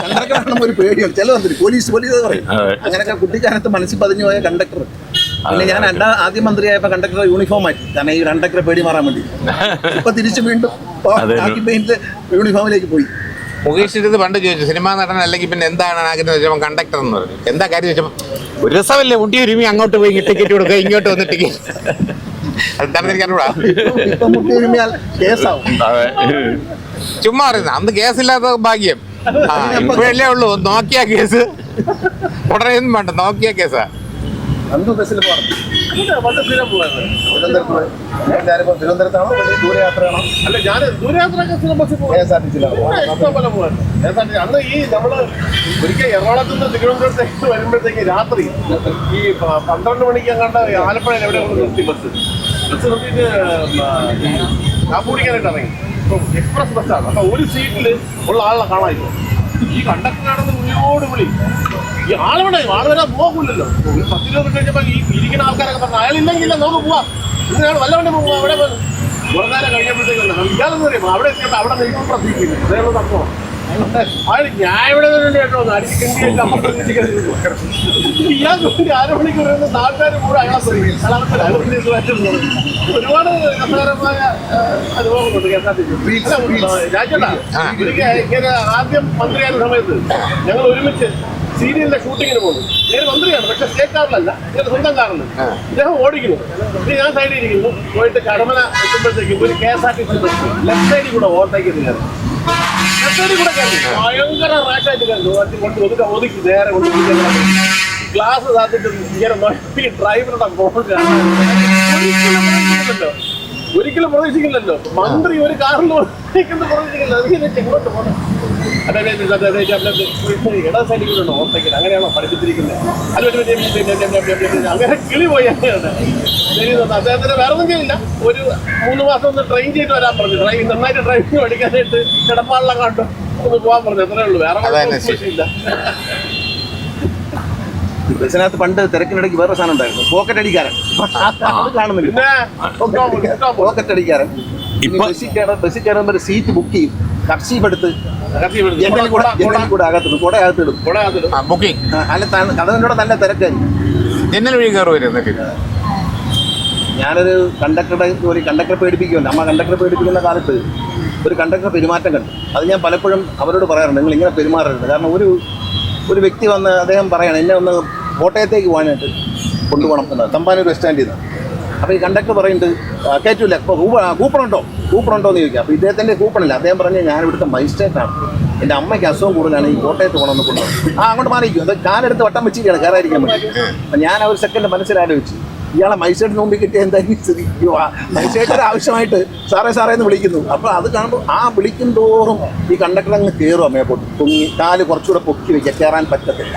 A: കണ്ടക്ടറാണ് ഒരു പേടിയാണ്. ചില മന്ത്രി പോലീസ് പറയും. അങ്ങനെയൊക്കെ കുട്ടിക്കാലത്ത് മനസ്സിൽ പതിഞ്ഞു പോയ കണ്ടക്ടർ. പിന്നെ ഞാൻ ആദ്യം മന്ത്രിയായപ്പോൾ കണ്ടക്ടറെ യൂണിഫോം മാറ്റി. കാരണം ഈ കണ്ടക്ടറെ പേടി മാറാൻ വേണ്ടി. ഇപ്പൊ തിരിച്ചു വീണ്ടും യൂണിഫോമിലേക്ക് പോയി.
C: മുകേഷ് ഇത് പണ്ട് ചോദിച്ചു, സിനിമാ നടൻ അല്ലെങ്കിൽ പിന്നെ എന്താണ് ആഗ്രഹം ചോദിച്ചപ്പോൾ കണ്ടക്ടർ എന്ന് പറഞ്ഞു. എന്താ കാര്യം ചോദിച്ചപ്പോൾ, ഒരു രസമല്ലേ മുട്ടി ഒരുമി അങ്ങോട്ട് പോയി ടിക്കറ്റ് കൊടുക്കുക, ഇങ്ങോട്ട് വന്ന് ടിക്കറ്റ്. ചുമ്മാ പറയുന്നത് അന്ന് കേസില്ലാത്ത ഭാഗ്യം. ഇപ്പോഴല്ലേ ഉള്ളൂ നോക്കിയ കേസ്. ഉടനെയൊന്നും വേണ്ട, നോക്കിയ കേസാ.
A: ബസ്സിൽ പോകണം. തിരുവനന്തപുരത്താണോ ദൂരയാത്രയാണോ?
D: അല്ല, ഞാൻ ദൂരയാത്രയൊക്കെ ബസ്സിൽ പോകും. ഇഷ്ടം പോലെ പോകാൻ. അന്ന് ഈ നമ്മള് ഒരിക്കൽ എറണാകുളത്ത് നിന്ന് തിരുവനന്തപുരത്തേക്ക് വരുമ്പോഴത്തേക്ക് രാത്രി ഈ 12 മണിക്ക് അങ്ങാണ്ട് ആലപ്പുഴയിൽ എവിടെ നിർത്തി ബസ് നിർത്തിയിട്ട് കാപ്പി കുടിക്കാനായിട്ട് ഇറങ്ങി. എക്സ്പ്രസ് ബസ്സാണ്. അപ്പൊ ഒരു സീറ്റിൽ ഉള്ള ആളെ കാണാനില്ല. ഈ കണ്ടക്ടറാണെന്ന് വിളിയോട് വിളി. ഈ ആള് വരാൻ പോകില്ലല്ലോ. 10-20 മിനിറ്റ് കഴിഞ്ഞപ്പോൾ ഈ ഇരിക്കുന്ന ആൾക്കാരൊക്കെ പറഞ്ഞു, അയാളില്ലെങ്കിൽ നമുക്ക് പോവാം, ഇതിനാണ് വല്ലവണ്ണം പോകാം. അവിടെ കുറേ നേരം കഴിഞ്ഞപ്പോഴത്തേക്കുണ്ട് ഇയാളെന്ന് പറയും. അവിടെ എത്തിയപ്പോൾ അവിടെ നിന്ന് പ്രതീക്ഷിക്കില്ല. അതേപോലെ തത്വം. അയാൾ ഞാൻ ഇവിടെ തന്നെ കേട്ടോ അടിക്കേണ്ടി ഇയാൾക്ക് വേണ്ടി 1/2 മണിക്കൂർ നാട്ടുകാർ കൂടെ ഒരുപാട് രസകരമായ അനുഭവങ്ങളുണ്ട് കെ എസ് ആർ ടി സി. രാജേട്ടാ, ഇങ്ങനെ ആദ്യം മന്ത്രിയായ സമയത്ത് ഞങ്ങൾ ഒരുമിച്ച് സീരിയലിന്റെ ഷൂട്ടിങ്ങിന് പോകുന്നു. ഞാൻ മന്ത്രിയാണ്, പക്ഷെ സ്റ്റേറ്റ് കാറിലല്ല, ഇങ്ങനെ സ്വന്തം കാറിൽ. ഇദ്ദേഹം ഓടിക്കുന്നു, ഇത് ഞാൻ സൈഡിൽ ഇരിക്കുന്നു. പോയിട്ട് കടമന എത്തുമ്പോഴത്തേക്കും ഒരു K S R T C bus left സൈഡിൽ കൂടെ ഓവർടേക്ക് കൂടെ കയറി ഭയങ്കര റാഷായിട്ട് കണ്ടു. ഒതുക്കി നേരെ കൊണ്ട് ഗ്ലാസ് താത്തിട്ട് ഇങ്ങനെ ഡ്രൈവറുടെ ഒരിക്കലും പ്രതീക്ഷിക്കില്ലല്ലോ. മന്ത്രി ഒരു കാറിൽ പ്രതീക്ഷിക്കില്ല. ഇങ്ങോട്ട് പോകണം. ഇട സൈഡിൽ കൂടെ ഓർത്തേക്കില്ല. അങ്ങനെയാണോ പഠിപ്പിച്ചിരിക്കുന്നത്? അങ്ങനെ കിളി പോയി. അങ്ങനെയാണ് ശരി. അദ്ദേഹത്തിന് വേറെ ഒന്നും ചെയ്യില്ല. ഒരു 3 മാസം ഒന്ന് ട്രെയിൻ ചെയ്ത് വരാൻ പറഞ്ഞു. നന്നായിട്ട് ഡ്രൈവിംഗ് പഠിക്കാനായിട്ട് കിടപ്പാളെല്ലാം കണ്ടു ഒന്ന് പോകാൻ പറഞ്ഞു. അത്രേ ഉള്ളൂ, വേറെ ഇല്ല.
A: ബസ്സിനകത്ത് പണ്ട് തിരക്കിനിടയ്ക്ക് വേറെ സാധനം ഉണ്ടായിരുന്നു, പോക്കറ്റ് അടിക്കാരൻ. കാണുന്നില്ല, പോക്കറ്റ് അടിക്കാരൻ. ബസ്സിൽ കയറുമ്പോൾ ഒരു സീറ്റ് ബുക്ക് ചെയ്യും, കർഷീഫ് എടുത്ത് കൂടെ അകത്തിടും, കുട അകത്തിടും.
C: ബുക്കിംഗ്
A: അല്ല, അതിനോട് നല്ല തിരക്കായിരിക്കും.
C: ജനൽ വഴി കയറുവരുന്നത്.
A: ഞാനൊരു കണ്ടക്ടറെ പേടിപ്പിക്കുമല്ലോ. അമ്മ കണ്ടക്ടറെ പേടിപ്പിക്കുന്ന കാലത്ത് ഒരു കണ്ടക്ടറെ പെരുമാറ്റം കണ്ടു. അത് ഞാൻ പലപ്പോഴും അവരോട് പറയാറുണ്ട്, നിങ്ങൾ ഇങ്ങനെ പെരുമാറരുത്. കാരണം ഒരു വ്യക്തി വന്ന് അദ്ദേഹം പറയണം, എന്നെ ഒന്ന് കോട്ടയത്തേക്ക് പോകാനായിട്ട് കൊണ്ടുപോകണം എന്ന്, തമ്പാനൂർ ബസ് സ്റ്റാൻഡിൽ നിന്ന്. അപ്പോൾ ഈ കണ്ടക്ടർ പറയുന്നത് കയറ്റില്ല. ഇപ്പോൾ കൂപ്പണുണ്ടോ എന്ന് ചോദിക്കുക. അപ്പോൾ ഇദ്ദേഹത്തിൻ്റെ കൂപ്പണില്ല. അദ്ദേഹം പറഞ്ഞ്, ഞാൻ ഇവിടുത്തെ മജിസ്ട്രേറ്റാണ്, എൻ്റെ അമ്മയ്ക്ക് അസുഖം കൂടുതലാണ്, ഈ കോട്ടയത്ത് പോകണമെന്ന് കൊണ്ടുപോകും. അങ്ങോട്ട് മാറിയിരിക്കും. അത് കാലെടുത്ത് വട്ടം വെച്ചിരിക്കുകയാണ് കയറാതിരിക്കാൻ വേണ്ടി. അപ്പം ഞാൻ ഒരു സെക്കൻഡ് മനസ്സിലാലോചിച്ചു, ഇയാളെ മജിസ്ട്രേറ്റിന് മുമ്പിൽ കിട്ടിയ എന്തായാലും സ്ഥിതി. മജിസ്ട്രേറ്റിന് ആവശ്യമായിട്ട് സാറേ എന്ന് വിളിക്കുന്നു. അപ്പോൾ അത് കാണുമ്പോൾ വിളിക്കും തോറും ഈ കണ്ടക്ടർ അങ്ങ് കയറും. അമ്മയെപ്പോട്ട് പൊങ്ങി കാല് കുറച്ചുകൂടെ പൊക്കി വയ്ക്കുക, കയറാൻ പറ്റത്തില്ല.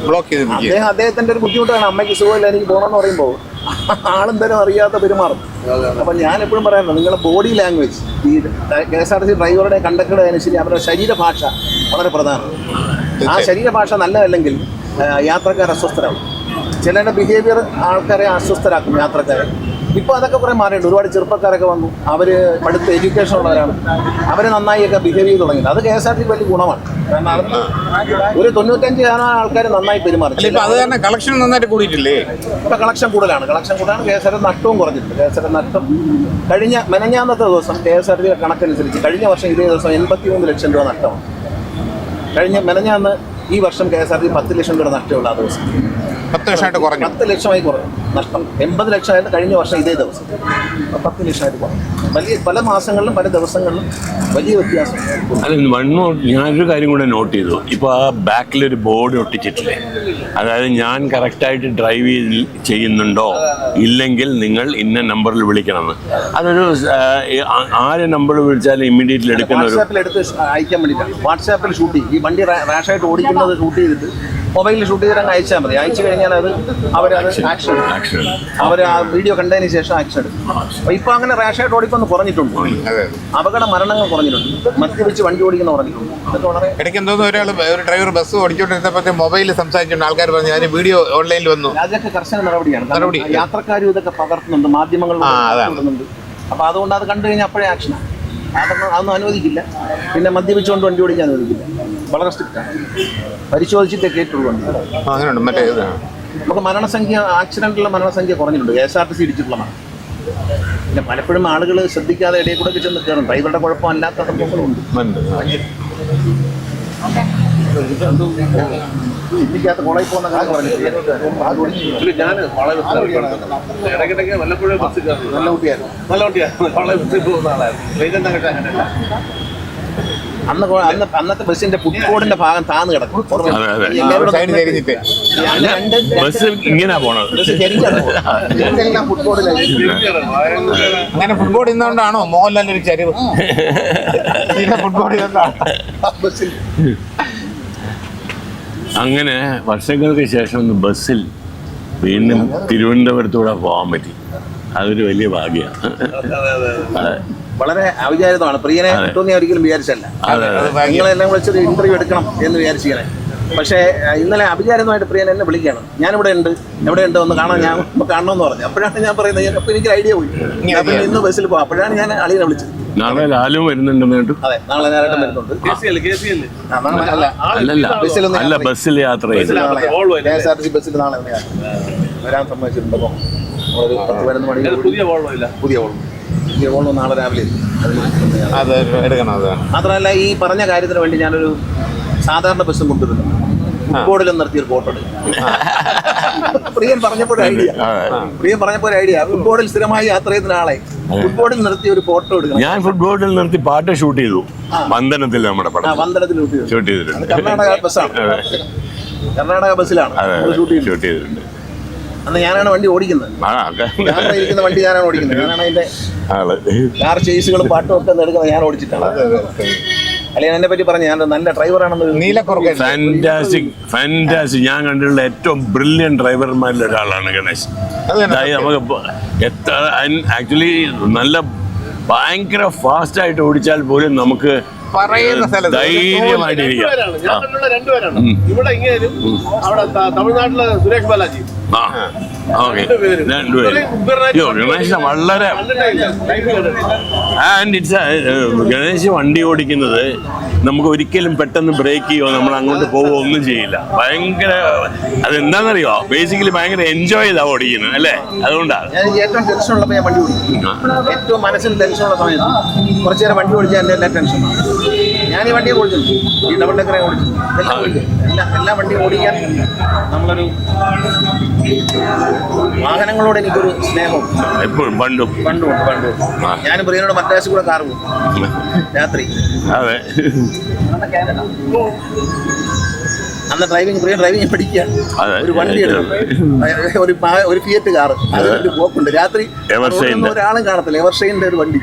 C: ബ്ലോക്ക് ചെയ്ത്
A: അദ്ദേഹത്തിൻ്റെ ഒരു ബുദ്ധിമുട്ടാണ്. അമ്മയ്ക്ക് സുഖമില്ല, എനിക്ക് പോകണമെന്ന് പറയുമ്പോൾ ആളെന്തായാലും അറിയാത്ത പെരുമാറും. അപ്പം ഞാൻ എപ്പോഴും പറയാറുണ്ട്, നിങ്ങളുടെ ബോഡി ലാംഗ്വേജ്, ഈ K S R T C ഡ്രൈവറുടെ കണ്ടക്ടറുടെ അനുസരിച്ച് അവരുടെ ശരീരഭാഷ വളരെ പ്രധാനമാണ്. ആ ശരീരഭാഷ നല്ലതല്ലെങ്കിൽ യാത്രക്കാർ അസ്വസ്ഥരാകും. ചിലരുടെ ബിഹേവിയർ ആൾക്കാരെ അസ്വസ്ഥരാക്കും യാത്രക്കാരെ. ഇപ്പോൾ അതൊക്കെ കുറേ മാറിയിട്ടുണ്ട്. ഒരുപാട് ചെറുപ്പക്കാരൊക്കെ വന്നു, അവർ പഠിത്ത എഡ്യൂക്കേഷൻ ഉള്ളവരാണ്, അവർ നന്നായിയൊക്കെ ബിഹേവ് ചെയ്ത് തുടങ്ങി. അത് കെ എസ് ആർ ടി വലിയ ഗുണമാണ്. കാരണം അത് ഒരു 95% ആൾക്കാർ നന്നായി പെരുമാറി.
C: ഇപ്പൊ അത് തന്നെ കളക്ഷൻ നന്നായിട്ട് കൂടിയിട്ടില്ലേ?
A: ഇപ്പം കളക്ഷൻ കൂടുതലാണ്. കെ എസ് ആർ ടി നഷ്ടവും കുറഞ്ഞിട്ടുണ്ട്. കെ എസ് ആർ ടി നഷ്ടം കഴിഞ്ഞ മെനഞ്ഞാന്നത്തെ ദിവസം കെ എസ് ആർ ടി കണക്കനുസരിച്ച് കഴിഞ്ഞ വർഷം ഇതേ ദിവസം 83 ലക്ഷം രൂപ നഷ്ടമാണ്. കഴിഞ്ഞ മെനഞ്ഞാന്ന് ഈ വർഷം കെ എസ് ആർ ടി 10 ലക്ഷം രൂപ നഷ്ടമുള്ള ആ ദിവസം
C: 10 ലക്ഷമായിട്ട് കുറഞ്ഞു.
A: 10 ലക്ഷമായി കുറഞ്ഞു നഷ്ടം. 80 ലക്ഷമായിരുന്നു കഴിഞ്ഞ വർഷം ഇതേ ദിവസം. 10 ലക്ഷമായിട്ട് കുറഞ്ഞു. വലിയ പല മാസങ്ങളിലും പല ദിവസങ്ങളിലും വലിയ വ്യത്യാസം.
B: അല്ല, ഞാനൊരു കാര്യം കൂടെ നോട്ട് ചെയ്തു. ഇപ്പോൾ ആ ബാക്കിലൊരു ബോർഡ് ഒട്ടിച്ചിട്ടില്ലേ, അതായത് ഞാൻ കറക്റ്റായിട്ട് ഡ്രൈവ് ചെയ്യുന്നുണ്ടോ ഇല്ലെങ്കിൽ നിങ്ങൾ ഇന്ന നമ്പറിൽ വിളിക്കണമെന്ന്. അതൊരു ആര് നമ്പർ വിളിച്ചാലും ഇമ്മീഡിയറ്റ്ലി എടുക്കുന്ന ഒരു
A: വാട്സാപ്പിൽ എടുത്ത് അയക്കാൻ വേണ്ടിയിട്ടാണ്. വാട്സാപ്പിൽ ഷൂട്ട് ചെയ്യും. ഈ വണ്ടി റാഷായിട്ട് ഓടിക്കുന്നത് ഷൂട്ട് ചെയ്തിട്ട് മൊബൈലിൽ ഷൂട്ട് ചെയ്തിട്ട് അങ്ങ് അയച്ചാൽ മതി. അയച്ചു കഴിഞ്ഞാൽ അത് അവരത് ആക്ഷൻ എടുക്കും. അവർ ആ വീഡിയോ കണ്ടതിന് ശേഷം ആക്ഷൻ എടുക്കും. അപ്പോൾ ഇപ്പോൾ അങ്ങനെ റാഷായിട്ട് ഓടിക്കൊന്ന് കുറഞ്ഞിട്ടുണ്ട്. അപകട മരണങ്ങൾ കുറഞ്ഞിട്ടുണ്ട്. മദ്യപിച്ച് വണ്ടി ഓടിക്കുന്ന കുറഞ്ഞിട്ടുണ്ട്. ഇതൊക്കെ വളരെ
C: ഇടയ്ക്ക് എന്തോന്നും ഒരു ഡ്രൈവർ ബസ് ഓടിച്ചോണ്ടിരുന്നപ്പോൾ മൊബൈലിൽ സംസാരിച്ചുകൊണ്ട് ആൾക്കാർ പറഞ്ഞു അതിന് വീഡിയോ ഓൺലൈനിൽ വന്നു.
A: അതൊക്കെ കർശന നടപടിയാണ്. യാത്രക്കാരും ഇതൊക്കെ പകർത്തുന്നുണ്ട്, മാധ്യമങ്ങളിൽ പകർത്തുന്നുണ്ട്. അപ്പോൾ അതുകൊണ്ട് അത് കണ്ടു കഴിഞ്ഞാൽ അപ്പോഴേ ആക്ഷനാണ്. അതൊന്നും അനുവദിക്കില്ല. പിന്നെ മദ്യപിച്ചുകൊണ്ട് വണ്ടി ഓടിക്കാൻ അനുവദിക്കില്ല. വളരെ സ്ട്രിക്റ്റാണ്. പരിശോധിച്ചിട്ടേ കേട്ടുള്ളൂ.
C: അങ്ങനെയുണ്ട്. മറ്റേ
A: നമുക്ക് മരണസംഖ്യ, ആക്സിഡന്റിലുള്ള മരണസംഖ്യ കുറഞ്ഞിട്ടുണ്ട്. കെ എസ് ആർ ടി സി ഇടിച്ചിട്ടുള്ള മരണം. പിന്നെ പലപ്പോഴും ആളുകൾ ശ്രദ്ധിക്കാതെ ഇടയിൽ കൂടെ ചെന്ന് കയറും. ഡ്രൈവറുടെ കുഴപ്പമല്ലാത്ത സംഭവങ്ങളുണ്ട്. ഇന്ത്യക്കകത്ത് കോളേജിൽ പോകുന്ന കാര്യം പറഞ്ഞു.
D: ഞാൻ വളരെ ഇടയ്ക്കിടയ്ക്ക് വല്ലപ്പോഴും ബസ് കയറുന്നു. നല്ല കുട്ടിയായിരുന്നു. വളരെ ബസ്സിൽ പോകുന്ന ആളായിരുന്നു. ഇതെന്താ കേട്ടോ അങ്ങനെയല്ല.
A: അന്നത്തെ ബസ്സിന്റെ ഫുഡ് കോഡിന്റെ ഭാഗം താന്ന് കിടക്കും.
C: സൈഡ് കഴിഞ്ഞിട്ട്
B: ബസ് ഇങ്ങനെ പോണത്.
A: ഫുഡ് കോഡിലായിരിക്കും.
C: അങ്ങനെ ഫുട്ബോൾ ഇന്നുകൊണ്ടാണോ മോഹൻലാലിന്റെ ഒരു ചരിവ്? ഫുട്ബോൾ
A: ബസ്സിൽ
B: അങ്ങനെ വർഷങ്ങൾക്ക് ശേഷം ഒന്ന് ബസ്സിൽ വീണ്ടും തിരുവനന്തപുരത്തൂടെ പോകാൻ പറ്റി. അതൊരു വലിയ ഭാഗ്യമാണ്.
A: വളരെ അവിചാരിതമാണ്. പ്രിയനെ കിട്ടുമെന്ന് ഞാൻ ഒരിക്കലും വിചാരിച്ചല്ല. നിങ്ങളെല്ലാം വിളിച്ചൊരു ഇന്റർവ്യൂ എടുക്കണം എന്ന് വിചാരിച്ചിങ്ങനെ. പക്ഷേ ഇന്നലെ അവിചാരിതമായിട്ട് പ്രിയൻ എന്നെ വിളിക്കുകയാണ്. ഞാനിവിടെ ഉണ്ട്, എവിടെയുണ്ട് ഒന്ന് കാണാൻ, ഞാൻ കാണണമെന്ന് പറഞ്ഞു. അപ്പോഴാണ് ഞാൻ പറയുന്നത്, അപ്പോൾ എനിക്ക് ഐഡിയ പോയി. പിന്നെ ഇന്ന് ബസ്സിൽ പോകാം. അപ്പോഴാണ് ഞാൻ അളിയനെ വിളിച്ചത്.
B: നാളെ ലാലും വരുന്നുണ്ടെന്ന് കേട്ടു.
A: അതെ, നാളെ ഞാനായിട്ട് വരുന്നുണ്ട്.
B: അല്ല, ബസ്സിൽ യാത്ര ചെയ്തു.
A: K S R T C ബസ്സിൽ നാളെ വരാൻ സമ്മതിച്ചിട്ടുണ്ട്. അപ്പോൾ ഒരു 10-11 മണി പുതിയ വോൾവോ നാളെ രാവിലെ
C: അത് എടുക്കണം. അത്
A: മാത്രമല്ല, ഈ പറഞ്ഞ കാര്യത്തിന് വേണ്ടി ഞാനൊരു സാധാരണ ബസ്സും കൊണ്ടുവരുന്നു. ഫുട്ബോളിലും നിർത്തിയൊരു ഫോട്ടോ എടുക്കും. പ്രിയൻ പറഞ്ഞപ്പോൾ ഐഡിയ ഫുട്ബോളിൽ സ്ഥിരമായി യാത്ര ചെയ്യുന്ന ആളെ ഫുട്ബോളിൽ നിർത്തി ഒരു ഫോട്ടോ എടുക്കണം.
B: ഞാൻ ഫുട്ബോളിൽ നിർത്തി പാട്ട് ഷൂട്ട് ചെയ്തു. വന്ദനത്തിൽ നമ്മുടെ പടം
A: വന്ദനത്തിൽ
B: ഷൂട്ട് ചെയ്തിട്ടുണ്ട്.
A: കർണാടക ബസ്സാണ്. കർണാടക ബസ്സിലാണ് ഷൂട്ട് ചെയ്തിട്ടുണ്ട്. അന്ന് ഞാനാണ് വണ്ടി ഓടിക്കുന്നത്. ഇരിക്കുന്ന വണ്ടി ഞാനാണ് ഓടിക്കുന്നത്. ഞാനാണ് അതിന്റെ കാർ ചേസുകളും പാട്ടും ഒക്കെ എടുക്കുന്നത്. ഞാൻ ഓടിച്ചിട്ടാണ്. അല്ലെങ്കിൽ എന്നെ പറ്റി പറഞ്ഞു, ഞാൻ നല്ല ഡ്രൈവറാണെന്ന്.
C: നീലക്കുറുക്ക്
B: ഫാന്റാസ്റ്റിക്. ഞാൻ കണ്ടിട്ടുള്ള ഏറ്റവും ബ്രില്യൻ ഡ്രൈവർമാരിൽ ഒരാളാണ് ഗണേശ്. നമുക്ക് എത്ര ആക്ച്വലി നല്ല ഭയങ്കര ഫാസ്റ്റ് ആയിട്ട് ഓടിച്ചാൽ പോലും നമുക്ക്
C: പറയുന്ന സ്ഥലത്ത്
B: ധൈര്യമായിട്ട് ഇരിക്കാം.
D: ഞാൻ കണ്ടുള്ള രണ്ടുപേരാണ്. ഇവിടെ ഇങ്ങനെയും അവിടെ തമിഴ്നാട്ടിലെ സുരേഷ് ബാലാജി.
B: ഓക്കെ, ഗണേശ് വളരെ ഗണേശ് വണ്ടി ഓടിക്കുന്നത് നമുക്ക് ഒരിക്കലും പെട്ടെന്ന് ബ്രേക്ക് ചെയ്യോ നമ്മൾ അങ്ങോട്ട് പോവോ ഒന്നും ചെയ്യില്ല. ഭയങ്കര അതെന്താണെന്നറിയോ, ബേസിക്കലി ഭയങ്കര എൻജോയ് ചെയ്താ ഓടിക്കുന്നത് അല്ലേ? അതുകൊണ്ടാണ്
A: ഏറ്റവും ടെൻഷൻ ഉള്ളപ്പോൾ ഞാൻ വണ്ടി ഓടിക്കും. ഏറ്റവും മനസ്സിൽ ടെൻഷനുള്ള സമയത്ത് കുറച്ചു നേരം വണ്ടി ഓടിച്ചാൽ എൻ്റെ എല്ലാ ടെൻഷനാണ്. ഞാൻ ഈ വണ്ടിയെ ഓടിച്ചു, ഈ ഡബിൾ ഡെക്കറെ ഓടിച്ചു, എല്ലാ വണ്ടിയും ഓടിക്കാൻ നമ്മളൊരു വാഹനങ്ങളോട് എനിക്കൊരു സ്നേഹവും
B: എപ്പോഴും പണ്ടും.
A: ഞാനും പ്രിയനോട് മദ്രാസിൽ കൂടെ കാർ പോകും രാത്രി.
B: അതെ,
A: അന്ന് ഡ്രൈവിംഗ് പഠിക്കുകയാണ്. ഒരു വണ്ടി എടുക്കും, ഒരു ഫിയറ്റ് കാറ്, അതിലൊരു പോക്കുണ്ട്. രാത്രി ഒരാളും കാണത്തില്ല. എവർഷൈൻ്റെ ഒരു വണ്ടി,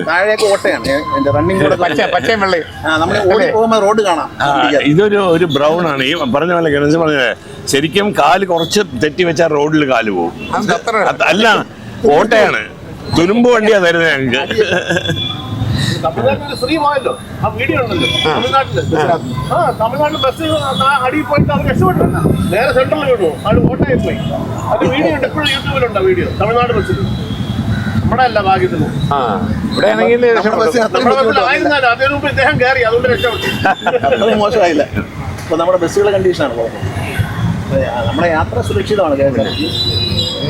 A: താഴേക്ക് ഓട്ടയാണ്. എന്റെ റണ്ണിങ് കൂടെ
C: പച്ചയും വെള്ളയും.
A: നമ്മൾ ഓടി പോകുമ്പോൾ റോഡ് കാണാം.
B: ഇതൊരു ബ്രൗൺ ആണ്. ഈ പറഞ്ഞ പോലെ ഗണേശ് പറഞ്ഞത് ശരിക്കും കാല് കുറച്ച് തെറ്റി വെച്ചാൽ റോഡിൽ കാല് പോകും. അല്ല, ഓട്ടയാണ്. തുരുമ്പ് വണ്ടിയാ തരുന്നത് ഞങ്ങൾക്ക്.
D: തമിഴ്നാട്ടിൽ ഫ്രീ പോയല്ലോ, ആ വീഡിയോ ഉണ്ടല്ലോ തമിഴ്നാട്ടില്. തമിഴ്നാട്ടിൽ ബസ് അടിയിൽ പോയിട്ട് അവർ രക്ഷപ്പെട്ടു, നേരെ സെൻട്രലിൽ വീണു, അത് ഓട്ടയിൽ പോയി. അത് വീഡിയോ ഉണ്ട്, എപ്പോഴും യൂട്യൂബിലുണ്ട് വീഡിയോ. തമിഴ്നാട് ബസ്സിൽ നമ്മുടെ അല്ല ഭാഗ്യത്തിന്.
C: ആ ഇവിടെ ആണെങ്കിൽ
A: നമ്മുടെ ബസ്സിന് അത്രയും
D: നമ്മുടെ
A: ബുദ്ധിമുട്ട് വന്നില്ല.
D: ബസ്സിലായിരുന്നാലും അതിനു മുമ്പ് ഇദ്ദേഹം കയറി, അതുകൊണ്ട് രക്ഷപ്പെട്ടു.
A: അത്രയും മോശമായില്ല. ഇപ്പൊ നമ്മുടെ ബസ്സുകളുടെ കണ്ടീഷനാണ് കുഴപ്പം. നമ്മുടെ യാത്ര സുരക്ഷിതമാണ് KSRTC.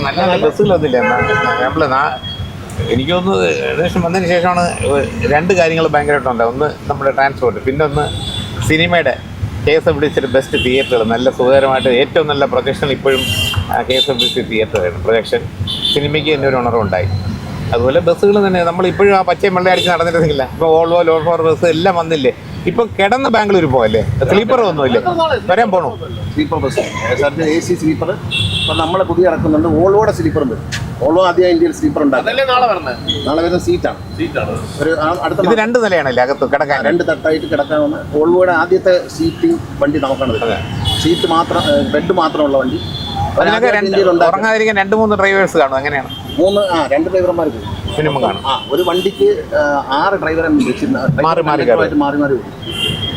C: നല്ല നല്ല ബസ്സുകളൊന്നുമില്ല. നമ്മള് എനിക്ക് തോന്നുന്നത് ഏകദേശം വന്നതിന് ശേഷമാണ് രണ്ട് കാര്യങ്ങൾ ഭയങ്കരമായിട്ടുണ്ട്. ഒന്ന് നമ്മുടെ ട്രാൻസ്പോർട്ട്, പിന്നെ ഒന്ന് സിനിമയുടെ KSRTCയുടെ ബെസ്റ്റ് തിയേറ്ററുകൾ. നല്ല സുഖകരമായിട്ട് ഏറ്റവും നല്ല പ്രൊജക്ഷൻ ഇപ്പോഴും KSRTC തിയേറ്ററായിരുന്നു. പ്രൊജക്ഷൻ സിനിമയ്ക്ക് തന്നെ ഒരു ഉണർവുണ്ടായി. അതുപോലെ ബസ്സുകൾ തന്നെ നമ്മളിപ്പോഴും ആ പച്ചയും വെള്ളം അടിച്ച് നടന്നിട്ടില്ല. ഇപ്പോൾ ഓൾവോ ലോഫോർ ബസ് എല്ലാം വന്നില്ലേ. ഇപ്പം കിടന്ന് ബാംഗ്ലൂർ പോകല്ലേ, സ്ലീപ്പർ ഒന്നുമില്ലേ, വരാൻ പോകണോ?
A: Sleeper bus KSRTC AC sleeper ഇപ്പം നമ്മൾ പുതിയ ഇറക്കുന്നുണ്ട്. ഓൾവോടെ സ്ലീപ്പറും വരും. ഓൾവോ ആദ്യം ഇന്ത്യയിൽ സ്ലീപ്പർ ഉണ്ടാക്കും.
D: അതല്ലേ നാളെ വരണേ?
A: നാളെ വരുന്ന സീറ്റാണ്. ഒരു അടുത്ത
C: ഇത് രണ്ട് നിലയാണല്ലേ അകത്ത് കിടക്കാൻ?
A: 2 തട്ടായിട്ട് കിടക്കാവുന്ന ഓൾവോയുടെ ആദ്യത്തെ സീറ്റിംഗ് വണ്ടി നമുക്കാണ്. സീറ്റ് മാത്രം, ബെഡ് മാത്രമുള്ള വണ്ടി.
C: അതിനൊക്കെ ഉറങ്ങാതിരിക്കാൻ 2-3 ഡ്രൈവേഴ്സ് കാണും. അങ്ങനെയാണ്
A: 2 ഡ്രൈവർമാർ പോകും
C: മിനിമം കാണും.
A: ഒരു വണ്ടിക്ക് 6 ഡ്രൈവറെ
C: മാറി മാറി
A: പോകും.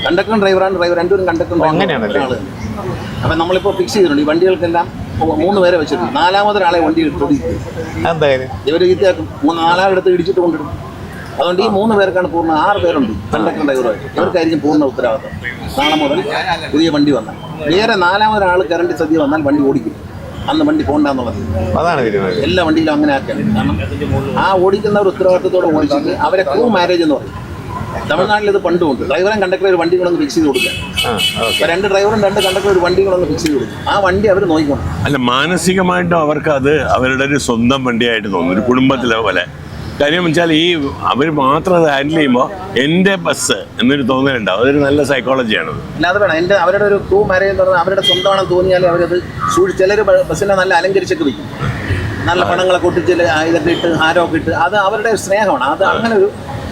A: കണ്ടക്ടറും ഡ്രൈവറാണ്. ഡ്രൈവർ രണ്ടുപേരും കണ്ടക്ടറും.
C: അങ്ങനെയാണല്ലേ?
A: അപ്പം നമ്മളിപ്പോൾ ഫിക്സ് ചെയ്തിട്ടുണ്ട്. ഈ വണ്ടികൾക്കെല്ലാം 3 പേരെ വെച്ചിട്ടുണ്ട്. 4ാമതൊരാളെ വണ്ടി ഇട്ടോടിക്കും.
C: എന്തായാലും
A: ഇവർ ഈത്തിയാക്കും. 4 എടുത്ത് ഇടിച്ചിട്ട് കൊണ്ടിടും. അതുകൊണ്ട് ഈ 3 പേർക്കാണ് പൂർണ്ണ. 6 പേരുണ്ട് കണ്ടക്ടർ ഡ്രൈവറായിട്ട്. ഇവർക്കായിരിക്കും പൂർണ്ണ ഉത്തരവാദിത്വം. നാളെ മുതൽ പുതിയ വണ്ടി വന്നാൽ വേറെ 4ാമതൊരാൾ കറണ്ട് സദ്യ വന്നാൽ വണ്ടി ഓടിക്കും. അന്ന് വണ്ടി പോകണ്ടെന്നുള്ളത്
C: അതാണ് തീരുമാനം.
A: എല്ലാ വണ്ടിയിലും അങ്ങനെ ആക്കാൻ. കാരണം ആ ഓടിക്കുന്നവർ ഉത്തരവാദിത്തത്തോടെ ഓടിച്ചിട്ട് അവരെ ക്രൂ മാരേജ് എന്ന് പറയും. തമിഴ്നാട്ടിൽ ഇത് പണ്ടുമുണ്ട്. ഡ്രൈവറും കണ്ടക്ടറും ഒരു വണ്ടി കൊണ്ടൊന്ന് ഫിക്സ് ചെയ്ത് കൊടുക്കുക. അപ്പോൾ 2 ഡ്രൈവറും 2 കണ്ടക്ടറും ഒരു വണ്ടി കൊണ്ടൊന്ന് ഫിക്സ് ചെയ്ത് കൊടുക്കും. ആ വണ്ടി അവർ നോക്കിക്കണം.
B: അല്ല, മാനസികമായിട്ടും അവർക്ക് അത് അവരുടെ ഒരു സ്വന്തം വണ്ടിയായിട്ട് തോന്നും, ഒരു കുടുംബത്തിലെ പോലെ. കാര്യം വെച്ചാൽ ഈ അവർ മാത്രം അത് ഹാൻഡിൽ ചെയ്യുമ്പോൾ എൻ്റെ ബസ് എന്നൊരു തോന്നലുണ്ടാവും. അതൊരു നല്ല സൈക്കോളജിയാണ്.
A: അല്ലാതെ വേണം അവരുടെ ഒരു ക്രൂ മാരേജ് എന്ന് പറഞ്ഞാൽ അവരുടെ സ്വന്തമാണെന്ന് തോന്നിയാൽ അവരത് ചിലർ ബസ്സിനെ നല്ല അലങ്കരിച്ചൊക്കെ വയ്ക്കും. നല്ല പണങ്ങളൊക്കെ ഒട്ടിച്ച് ഇതൊക്കെ ഇട്ട് ഹാരമൊക്കെ ഇട്ട്. അത് അവരുടെ സ്നേഹമാണ്. അത് അങ്ങനെ ഒരു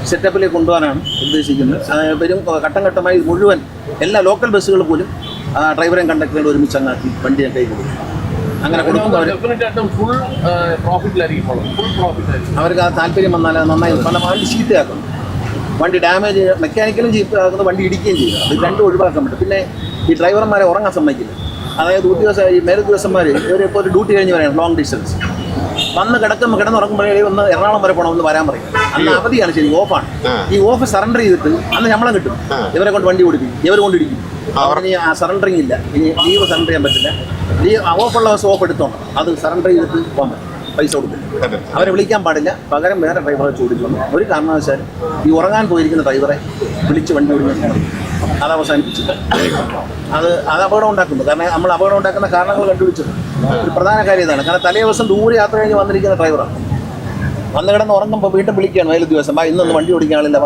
A: സെറ്റപ്പിലേക്ക് കൊണ്ടുപോകാനാണ് ഉദ്ദേശിക്കുന്നത്. വരും ഘട്ടം ഘട്ടമായി മുഴുവൻ എല്ലാ ലോക്കൽ ബസ്സുകൾ പോലും ഡ്രൈവറേയും കണ്ടക്ടറേയും ഒരുമിച്ച് അങ്ങാക്കി വണ്ടിയെ കൈ കൊടുക്കും. അങ്ങനെ കൊടുക്കുമ്പോൾ
D: ഫുൾ പ്രോഫിറ്റിലായിരിക്കും. ഫുൾ പ്രോഫിറ്റ്
A: അവർക്ക് ആ താല്പര്യം വന്നാൽ നന്നായി പല വണ്ടി ചീത്തയാക്കും. വണ്ടി ഡാമേജ് മെക്കാനിക്കലും ചീത്തയാക്കുന്നത്, വണ്ടി ഇടിക്കുകയും ചെയ്യും. അത് രണ്ടും ഒഴിവാക്കാൻ പറ്റും. പിന്നെ ഈ ഡ്രൈവർമാരെ ഉറങ്ങാൻ സമ്മതിക്കില്ല. അതായത് ഈ മേലുദ്യോഗസ്ഥന്മാർ ഇവരിപ്പോൾ ഒരു ഡ്യൂട്ടി കഴിഞ്ഞ് പറയണം, ലോങ് ഡിസ്റ്റൻസ് വന്ന് കിടന്നുറങ്ങുമ്പോഴേ ഒന്ന് എറണാകുളം വരെ പോകണമെന്ന് വരാൻ പറയും. അന്ന് അവധിയാണ്, ശരി ഓഫാണ്. ഈ ഓഫ് സറണ്ടർ ചെയ്തിട്ട് അന്ന് ശമ്പളം കിട്ടും. ഇവരെ കൊണ്ട് വണ്ടി ഓടിക്കും, ഇവർ കൊണ്ടിടിക്കും. ഇനി ആ സറണ്ടറിങ് ഇല്ല, ഇനി ലീവ് സറണ്ടർ ചെയ്യാൻ പറ്റില്ല. ഓഫുള്ള ദിവസം ഓഫ് എടുത്തോണം. അത് സറണ്ടർ ചെയ്തിട്ട് പോകാൻ പറ്റും, പൈസ കൊടുക്കും. അവരെ വിളിക്കാൻ പാടില്ല, പകരം വേറെ ഡ്രൈവറെ ചോദിക്കണം. ഒരു കാരണവശാലും ഈ ഉറങ്ങാൻ പോയിരിക്കുന്ന ഡ്രൈവറെ വിളിച്ച് വണ്ടി ഓടിക്കാൻ അത് അവസാനിപ്പിച്ചിട്ട് അത് അപകടം ഉണ്ടാക്കുന്നു. കാരണം നമ്മൾ അപകടം ഉണ്ടാക്കുന്ന കാരണങ്ങൾ കണ്ടുപിടിച്ചത് ഒരു പ്രധാന കാര്യം ഇതാണ്. കാരണം തലേ ദിവസം ദൂരെ യാത്ര കഴിഞ്ഞ് വന്നിരിക്കുന്ന ഡ്രൈവറാണ്. വന്ന് കിടന്ന് ഉറങ്ങുമ്പോൾ വീണ്ടും വിളിക്കുകയാണ് മേലു ദിവസം, ഇന്നൊന്ന് വണ്ടി ഓടിക്കാൻ ആളില്ല,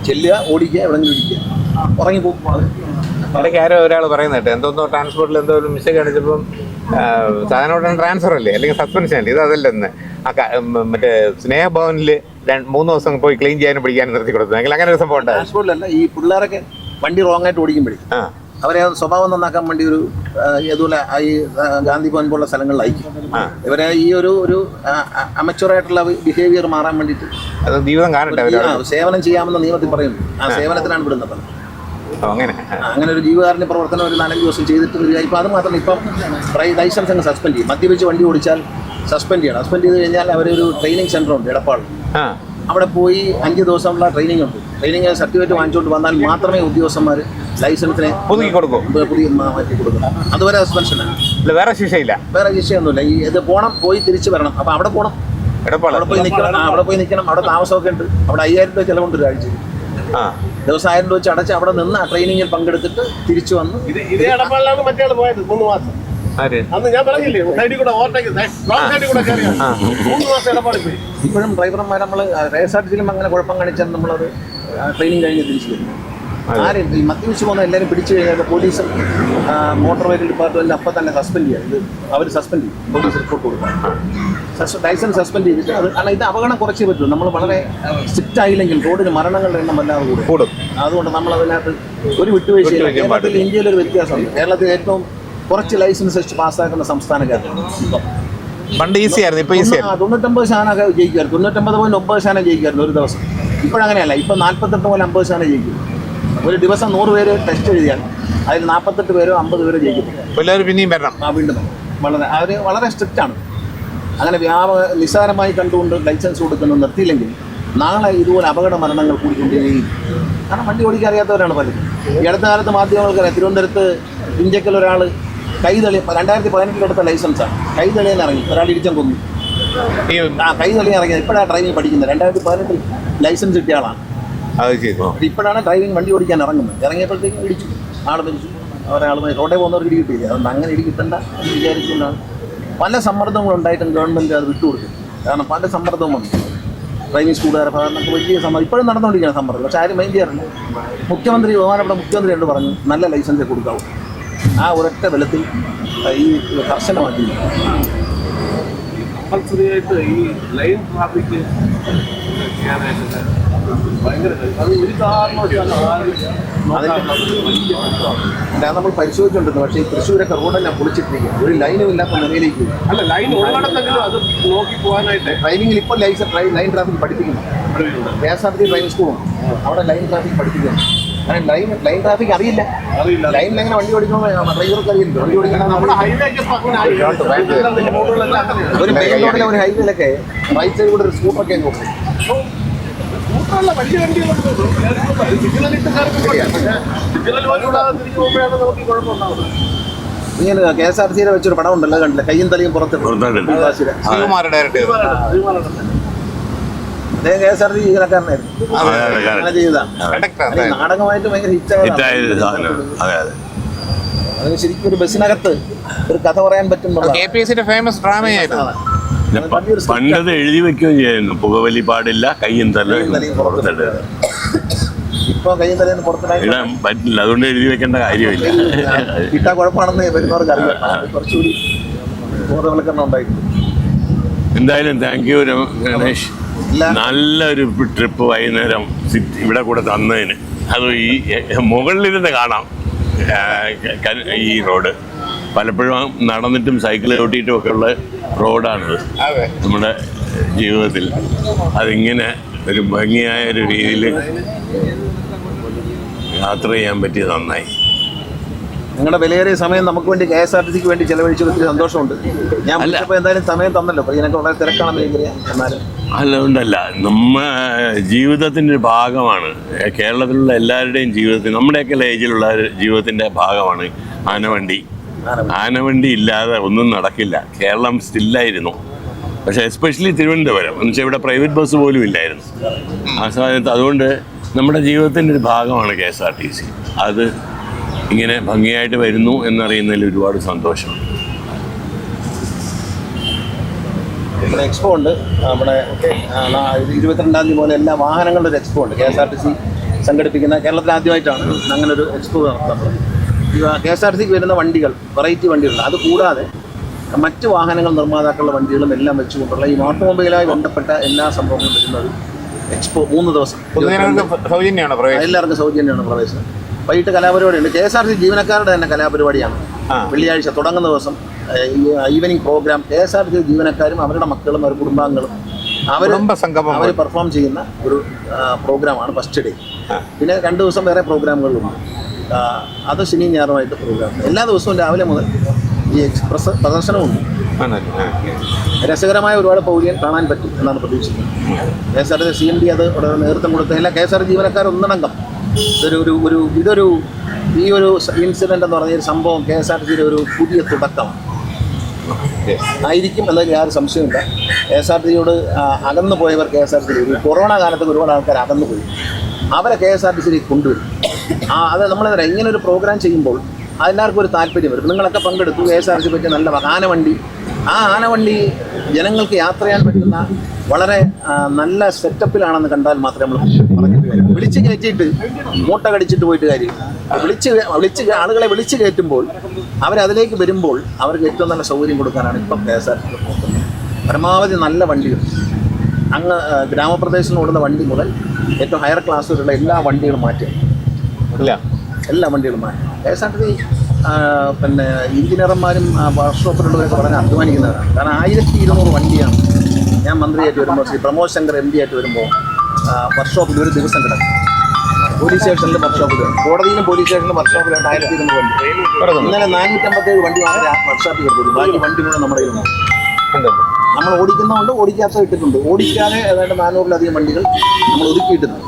A: ചെല്ലുക, ഓടിക്കുക, എവിടെ ഇരിക്കുക, ഉറങ്ങിപ്പോകും.
C: ഇടയ്ക്ക് ആരോ ഒരാൾ പറയുന്നുണ്ട്, എന്തോന്നോ ട്രാൻസ്പോർട്ടിൽ എന്തോ ഒരു മിസ്റ്റേക്ക് കാണിച്ചപ്പം സാധാരണ ട്രാൻസ്ഫർ അല്ലേ, അല്ലെങ്കിൽ സസ്പെൻഷൻ അല്ലേ, ഇത് അതല്ലെന്ന് മറ്റേ സ്നേഹഭവനിൽ 3 ദിവസം പോയി ക്ലീൻ ചെയ്യാനും പിടിക്കാനും നിർത്തി കൊടുത്തു. അല്ലെങ്കിൽ അങ്ങനെ ഒരു സംഭവം ഉണ്ടായി.
A: ട്രാൻസ്പോർട്ടിലല്ല, ഈ പിള്ളേരൊക്കെ വണ്ടി റോങ് ആയിട്ട് ഓടിക്കുമ്പോഴേ അവരെ സ്വഭാവം നന്നാക്കാൻ വേണ്ടി ഒരു ഇതുപോലെ ഈ ഗാന്ധി ഭവൻ പോലുള്ള സ്ഥലങ്ങളിൽ അയക്കും. ഇവരെ ഈ ഒരു അമച്വറായിട്ടുള്ള ബിഹേവിയർ മാറാൻ വേണ്ടിയിട്ട്
C: അത് ജീവിതം കാണട്ടെ,
A: സേവനം ചെയ്യാമെന്ന നിയമത്തിൽ പറയുന്നു. ആ സേവനത്തിനാണ് വിടുന്നത്. അങ്ങനെ ഒരു ജീവകാരുണ്യ പ്രവർത്തനം ഒരു 4-5 ദിവസം ചെയ്തിട്ട് വരിക. ഇപ്പം അത് മാത്രമല്ല, ഇപ്പം ലൈസൻസ് അങ്ങ് സസ്പെൻഡ് ചെയ്യും. മദ്യപിച്ച് വണ്ടി ഓടിച്ചാൽ സസ്പെൻഡ് ചെയ്യണം. സസ്പെൻഡ് ചെയ്ത് കഴിഞ്ഞാൽ അവരൊരു ട്രെയിനിങ് സെൻ്റർ ഉണ്ട് എടപ്പാൾ. അവിടെ പോയി 5 ദിവസമുള്ള ട്രെയിനിങ് ഉണ്ട്. ട്രെയിനിങ് സർട്ടിഫിക്കറ്റ് വാങ്ങിച്ചുകൊണ്ട് വന്നാൽ മാത്രമേ ഉദ്യോഗസ്ഥന്മാർ ലൈസൻസിനെ പുതിയ മാറ്റി കൊടുക്കണം. അതുവരെ സസ്പെൻഷനാണ്,
C: വേറെ ശിക്ഷയില്ല.
A: വേറെ ശിക്ഷയൊന്നുമില്ല. ഈ ഇത് പോയി തിരിച്ചു വരണം. അപ്പം അവിടെ പോകണം, അവിടെ പോയി നിൽക്കണം. അവിടെ താമസമൊക്കെ ഉണ്ട്. അവിടെ 5000 രൂപ ചിലവുണ്ട് ഒരാഴ്ച. ദിവസം 1000 രൂപ വെച്ച് അടച്ച് അവിടെ നിന്ന് ആ ട്രെയിനിങ്ങിൽ പങ്കെടുത്തിട്ട് തിരിച്ചു വന്ന്
D: ഇതേ ഇടപാടിലാണ് മറ്റേ ആൾ പോയത് 3 മാസം. അന്ന് ഞാൻ പറഞ്ഞില്ലേ, സൈഡിൽ കൂടെ ഓവർടേക്ക് 3 മാസം ഇടപാട് പോയി.
A: ഇപ്പോഴും ഡ്രൈവർമാർ നമ്മൾ KSRTCയിലും അങ്ങനെ കുഴപ്പം കാണിച്ചാൽ നമ്മളത് ട്രെയിനിങ് കഴിഞ്ഞ് തിരിച്ചു വരും. ആരും ഈ മദ്യപിച്ച് പോകുന്ന എല്ലാവരും പിടിച്ചു കഴിഞ്ഞാൽ പോലീസും മോട്ടോർ വെഹിക്കിൾ ഡിപ്പാർട്ട്മെൻറ്റിൽ അപ്പം തന്നെ സസ്പെൻഡ് ചെയ്യാം. ഇത് അവർ സസ്പെൻഡ് ചെയ്യും, പോലീസ് റിപ്പോർട്ട് കൊടുക്കാം. ലൈസൻസ് സസ്പെൻഡ് ചെയ്തിട്ട് അത് കാരണം ഇത് അപകടം കുറച്ചേ പറ്റും. നമ്മൾ വളരെ സ്ട്രിക്റ്റ് ആയില്ലെങ്കിൽ റോഡിന് മരണങ്ങളുടെ എണ്ണം വല്ലാതെ കൂടും. അതുകൊണ്ട് നമ്മൾ അതിനകത്ത് ഒരു വിട്ടുവീഴ്ചയില്ല. കേരളത്തിൽ ഇന്ത്യയിലൊരു വ്യത്യാസമുണ്ട്. കേരളത്തിൽ ഏറ്റവും കുറച്ച് ലൈസൻസ് വെച്ച് പാസ്സാക്കുന്ന സംസ്ഥാന കേരളം.
C: പണ്ട് ഈസി ആയിരുന്നു, ഇപ്പോൾ ഈസി
A: 99% ജയിക്കുമായിരുന്നു. 99.9% ജയിക്കുമായിരുന്നു ഒരു ദിവസം. ഇപ്പോഴങ്ങനെയല്ല. ഇപ്പം 48.50% ജയിക്കും. ഒരു ദിവസം 100 പേര് ടെസ്റ്റ് എഴുതിയാൽ അതിൽ 48 പേരോ 50 പേരോ ജയിക്കും.
C: എല്ലാവരും പിന്നെയും വരണം.
A: വീണ്ടും വളരെ സ്ട്രിക്റ്റ് ആണ്. അങ്ങനെ നിസ്സാരമായി കണ്ടുകൊണ്ട് ലൈസൻസ് കൊടുക്കുന്നത് നിർത്തിയില്ലെങ്കിൽ നാളെ ഇതുപോലെ അപകട മരണങ്ങൾ കൂടിക്കൊണ്ടേയിരിക്കും. കാരണം വണ്ടി ഓടിക്കാൻ അറിയാത്തവരാണ് പലരും. ഈ അടുത്ത കാലത്ത് മാധ്യമങ്ങൾക്കറിയാം, തിരുവനന്തപുരത്ത് ഇഞ്ചക്കൽ ഒരാൾ കൈതളി 2018 എടുത്ത ലൈസൻസാണ്, കൈതളിയിൽ ഇറങ്ങി ഒരാൾ ഇടിച്ചം കൊന്നു. കൈതളിയിൽ ഇറങ്ങിയത് ഇപ്പോഴാണ് ഡ്രൈവിംഗ് പഠിക്കുന്നത്. 2018 ലൈസൻസ് കിട്ടിയ ആളാണ്. ഇപ്പോഴാണ് ഡ്രൈവിംഗ് വണ്ടി ഓടിക്കാൻ ഇറങ്ങുന്നത്. ഇറങ്ങിയപ്പോഴത്തേക്കും ഇടിച്ചു, ആൾ മരിച്ചു. ഒരാൾ റോഡേ പോകുന്നവർക്ക് ഇടി കിട്ടിയില്ല. അതുകൊണ്ട് അങ്ങനെ ഇടി കിട്ടണ്ട എന്ന് വിചാരിച്ചുകൊണ്ടാണ് പല സമ്മർദ്ദങ്ങളുണ്ടായിട്ടും ഗവൺമെൻറ് അത് വിട്ടുകൊടുക്കും. കാരണം പല സമ്മർദ്ദവും വന്നു. ഡ്രൈവിംഗ് സ്കൂളുകാരെ ഭാഗത്തൊക്കെ വലിയ സമ്മർദ്ദം ഇപ്പോഴും നടന്നുകൊണ്ടിരിക്കുകയാണ് സമ്മർദ്ദം. പക്ഷേ ആരും മൈൻഡ് ചെയ്യാറില്ല. ബഹുമാനപ്പെട്ട മുഖ്യമന്ത്രി എന്ന് പറഞ്ഞു നല്ല ലൈസൻസ് കൊടുക്കാവൂ. ആ ഒരൊറ്റ ബലത്തിൽ ഈ കർശനമാക്കി
D: കമ്പൽസറിയായിട്ട് ഈ ലൈൻ ട്രാഫിക് ചെയ്യാനായിട്ട് ഭയങ്കര അത് ഒരു
A: അല്ല നമ്മൾ പരിശോധിച്ചുകൊണ്ടിരുന്നു. പക്ഷേ ഈ തൃശ്ശൂരൊക്കെ റോഡെല്ലാം പൊളിച്ചിട്ടിരിക്കുക, ഒരു ലൈനും ഇല്ലാത്ത നിലയിലേക്ക്.
D: അല്ല ലൈൻ ഉള്ളിടത്തെങ്കിലും അത് നോക്കി പോകാനായിട്ട്
A: ഡ്രൈവിംഗിൽ ഇപ്പോൾ ലൈൻ ട്രാഫിക് പഠിപ്പിക്കുന്നു. KSRTC ഡ്രൈവിംഗ് സ്കൂളും അവിടെ ലൈൻ ട്രാഫിക് പഠിപ്പിക്കുന്നു. കാരണം ലൈൻ ട്രാഫിക് അറിയില്ല. ലൈനിൽ എങ്ങനെ വണ്ടി ഓടിക്കുമ്പോൾ ഡ്രൈവർക്ക് അറിയില്ല. വണ്ടി ഓടിക്കണം.
D: നമ്മുടെ ഹൈവേക്ക്
A: ഒരു മെയിൻ റോഡിലെ ഒരു ഹൈവേയിലൊക്കെ റൈറ്റ് സൈഡ് കൂടെ ഒരു സ്കൂട്ടറൊക്കെ നോക്കും.
D: സ്കൂട്ടറല്ല വലിയ വണ്ടികളുണ്ട്. സിഗ്നൽ ഇട്ടുകാർക്ക് സിഗ്നൽ പോലും തിരിച്ചു പോകുമ്പോഴാണ് നമുക്ക് കുഴപ്പമുണ്ടാവുന്നത്.
A: ഇങ്ങനെ KSRTC വെച്ചൊരു പടം ഉണ്ടല്ലോ, കണ്ടില്ല? കയ്യും തലയും പുറത്ത് KSRTC ജീവനക്കാരനായിരുന്നു. അങ്ങനെ ചെയ്തതാണ്. നാടകമായിട്ട് ഭയങ്കര ഹിറ്റായ അതിന് ശരിക്കും ഒരു ബസ്സിനകത്ത് ഒരു കഥ പറയാൻ പറ്റും.
C: ഫേമസ് ഡ്രാമയായിരുന്നു.
B: പണ്ടത് എഴുതി വെക്കുകയും ചെയ്യുന്നു, പുകവലി പാടില്ല, കയ്യും തലയും പുറത്തിടരുത്.
A: ഇപ്പൊ കയ്യും തലേന്ന് പുറത്തിടാൻ
B: ഇടാൻ പറ്റില്ല, അതുകൊണ്ട് എഴുതി വെക്കേണ്ട കാര്യമില്ല.
A: ഇട്ടാ കുഴപ്പമാണെന്ന് വരുന്നവർക്ക് അറിയാം. കുറച്ചുകൂടി ബോധവൽക്കരണം ഉണ്ടായിട്ടുണ്ട്.
B: എന്തായാലും താങ്ക് യു ഗണേഷ്. നല്ലൊരു ട്രിപ്പ് വൈകുന്നേരം ഇവിടെ കൂടെ തന്നതിന്. അത് ഈ മുകളിലിരുന്ന് കാണാം ഈ റോഡ്. പലപ്പോഴും നടന്നിട്ടും സൈക്കിൾ ഓട്ടിയിട്ടും ഒക്കെ ഉള്ള റോഡാണിത് നമ്മുടെ ജീവിതത്തിൽ. അതിങ്ങനെ ഒരു ഭംഗിയായ ഒരു രീതിയിൽ യാത്ര ചെയ്യാൻ പറ്റിയത് നന്നായി.
A: നിങ്ങളുടെ വിലയേറിയ സമയം നമുക്ക് വേണ്ടി KSRTCക്ക് വേണ്ടി ചെലവഴിച്ചത് ഒത്തിരി സന്തോഷമുണ്ട്. ഞാൻ വിളിച്ചപ്പോൾ എന്തായാലും സമയം തന്നല്ലോ. അപ്പോൾ ഇതിനൊക്കെ വളരെ തിരക്കാണെന്ന് എനിക്കറിയാം. എന്നാലും
B: അതുകൊണ്ടല്ല, നമ്മ ജീവിതത്തിൻ്റെ ഒരു ഭാഗമാണ്. കേരളത്തിലുള്ള എല്ലാവരുടെയും ജീവിതത്തിൽ, നമ്മുടെയൊക്കെ ഏജിലുള്ള ജീവിതത്തിൻ്റെ ഭാഗമാണ് ആനവണ്ടി. ആനവണ്ടി ഇല്ലാതെ ഒന്നും നടക്കില്ല. കേരളം സ്റ്റില്ലായിരുന്നു. പക്ഷേ എസ്പെഷ്യലി തിരുവനന്തപുരം എന്ന് വെച്ചാൽ ഇവിടെ പ്രൈവറ്റ് ബസ് പോലും ഇല്ലായിരുന്നു ആ സമയത്ത്. അതുകൊണ്ട് നമ്മുടെ ജീവിതത്തിൻ്റെ ഒരു ഭാഗമാണ് KSRTC. അത് ഇങ്ങനെ ഭംഗിയായിട്ട് വരുന്നു എന്നറിയുന്നതിൽ ഒരുപാട് സന്തോഷമുണ്ട്.
A: ഇവിടെ എക്സ്പോ ഉണ്ട്. നമ്മുടെ 22-ാം തീയതി പോലെ എല്ലാ വാഹനങ്ങളുടെ ഒരു എക്സ്പോ ഉണ്ട്. KSRTC സംഘടിപ്പിക്കുന്ന കേരളത്തിൽ ആദ്യമായിട്ടാണ് അങ്ങനൊരു എക്സ്പോ നടത്തുന്നത്. KSRTCക്ക് വരുന്ന വണ്ടികൾ, വെറൈറ്റി വണ്ടികളുണ്ട്. അതുകൂടാതെ മറ്റ് വാഹനങ്ങൾ നിർമ്മാതാക്കളുടെ വണ്ടികളും എല്ലാം വെച്ചുകൊണ്ടുള്ള ഈ ഓട്ടോമൊബൈലുമായി ബന്ധപ്പെട്ട എല്ലാ സംഭവങ്ങളും വരുന്ന ഒരു എക്സ്പോ 3 ദിവസം. എല്ലാവർക്കും സൗജന്യമാണ് പ്രവേശനം. വൈകിട്ട് കലാപരിപാടിയുണ്ട്. KSRTC ജീവനക്കാരുടെ തന്നെ കലാപരിപാടിയാണ്. വെള്ളിയാഴ്ച തുടങ്ങുന്ന ദിവസം ഈവനിങ് പ്രോഗ്രാം. KSRTC ജീവനക്കാരും അവരുടെ മക്കളും അവരുടെ കുടുംബാംഗങ്ങളും അവർ പെർഫോം ചെയ്യുന്ന ഒരു പ്രോഗ്രാമാണ് ഫസ്റ്റ് ഡേ. പിന്നെ 2 ദിവസം വേറെ പ്രോഗ്രാമുകളുണ്ട്. അത് ശനിയും ഞായറുമായിട്ട് പ്രോഗ്രാം. എല്ലാ ദിവസവും രാവിലെ മുതൽ ഈ എക്സ്പ്രസ് പ്രദർശനമുണ്ട്. രസകരമായ ഒരുപാട് പൗര്യൻ കാണാൻ പറ്റും എന്നാണ് പ്രതീക്ഷിക്കുന്നത്. KSRTC CMD അത് നേതൃത്വം കൊടുത്ത എല്ലാ KSRTC ജീവനക്കാരും ഒന്നടങ്കം ഇതൊരു ഈ ഒരു ഇൻസിഡൻ്റ് എന്ന് പറഞ്ഞ ഒരു സംഭവം KSRTCയുടെ ഒരു പുതിയ തുടക്കമാണ് ആയിരിക്കും എന്നതിൽ യാതൊരു സംശയമില്ല. KSRTCയോട് അകന്നു പോയവർ KSRTC ഈ കൊറോണ കാലത്ത് ഒരുപാട് ആൾക്കാർ അകന്നു പോയി. അവരെ KSRTCയിലേക്ക് കൊണ്ടുവരും. അത് നമ്മളെന്താ ഇങ്ങനെ ഒരു പ്രോഗ്രാം ചെയ്യുമ്പോൾ എല്ലാവർക്കും ഒരു താല്പര്യം വരും. നിങ്ങളൊക്കെ പങ്കെടുത്തു. KSRTC പറ്റിയ നല്ല ആനവണ്ടി, ആ ആനവണ്ടി ജനങ്ങൾക്ക് യാത്ര ചെയ്യാൻ പറ്റുന്ന വളരെ നല്ല സെറ്റപ്പിലാണെന്ന് കണ്ടാൽ മാത്രമേ നമ്മൾ പറഞ്ഞിട്ട് കാര്യം. വിളിച്ച് കയറ്റിയിട്ട് മൂട്ട കടിച്ചിട്ട് പോയിട്ട് കാര്യം. ആളുകളെ വിളിച്ച് കയറ്റുമ്പോൾ അവരതിലേക്ക് വരുമ്പോൾ അവർക്ക് ഏറ്റവും നല്ല സൗകര്യം കൊടുക്കാനാണ് ഇപ്പം KSRTC നോക്കുന്നത്. പരമാവധി നല്ല വണ്ടികൾ അങ്ങ് ഗ്രാമപ്രദേശങ്ങളിൽ ഓടുന്ന വണ്ടി മുതൽ ഏറ്റവും ഹയർ ക്ലാസ്സിലുള്ള എല്ലാ വണ്ടികളും മാറ്റുക. എല്ലാ വണ്ടികളും മാറ്റും. KSRTC പിന്നെ എഞ്ചിനീയർമാരും വർക്ക്ഷോപ്പിലുള്ളവരൊക്കെ വളരെ അധ്വാനിക്കുന്നവരാണ്. കാരണം 1200 വണ്ടിയാണ്. ഞാൻ മന്ത്രിയായിട്ട് വരുമ്പോൾ ശ്രീ പ്രമോദ് ശങ്കർ MD ആയിട്ട് വരുമ്പോൾ വർക്ക്ഷോപ്പിൽ ഒരു ദിവസം കിടക്കും. പോലീസ് സ്റ്റേഷനിലും വർക്ക്ഷോപ്പിലും, കോടതിയിലും പോലീസ് സ്റ്റേഷനിലും വർക്ക്ഷോപ്പിലും 1200 വണ്ടി. ഇന്നലെ 457 വണ്ടി മാത്രമേ വർക്ക്ഷോപ്പിൽ കിടക്കുള്ളൂ. ബാക്കി വണ്ടി മുഴുവൻ നമ്മുടെ കയ്യിലുണ്ട്. നമ്മൾ ഓടിക്കുന്നതുകൊണ്ട് ഓടിക്കാത്ത ഇട്ടിട്ടുണ്ട്. ഓടിക്കാതെ ഏതാണ്ട് 400-ലധികം വണ്ടികൾ നമ്മൾ ഒതുക്കിയിട്ടുണ്ട്.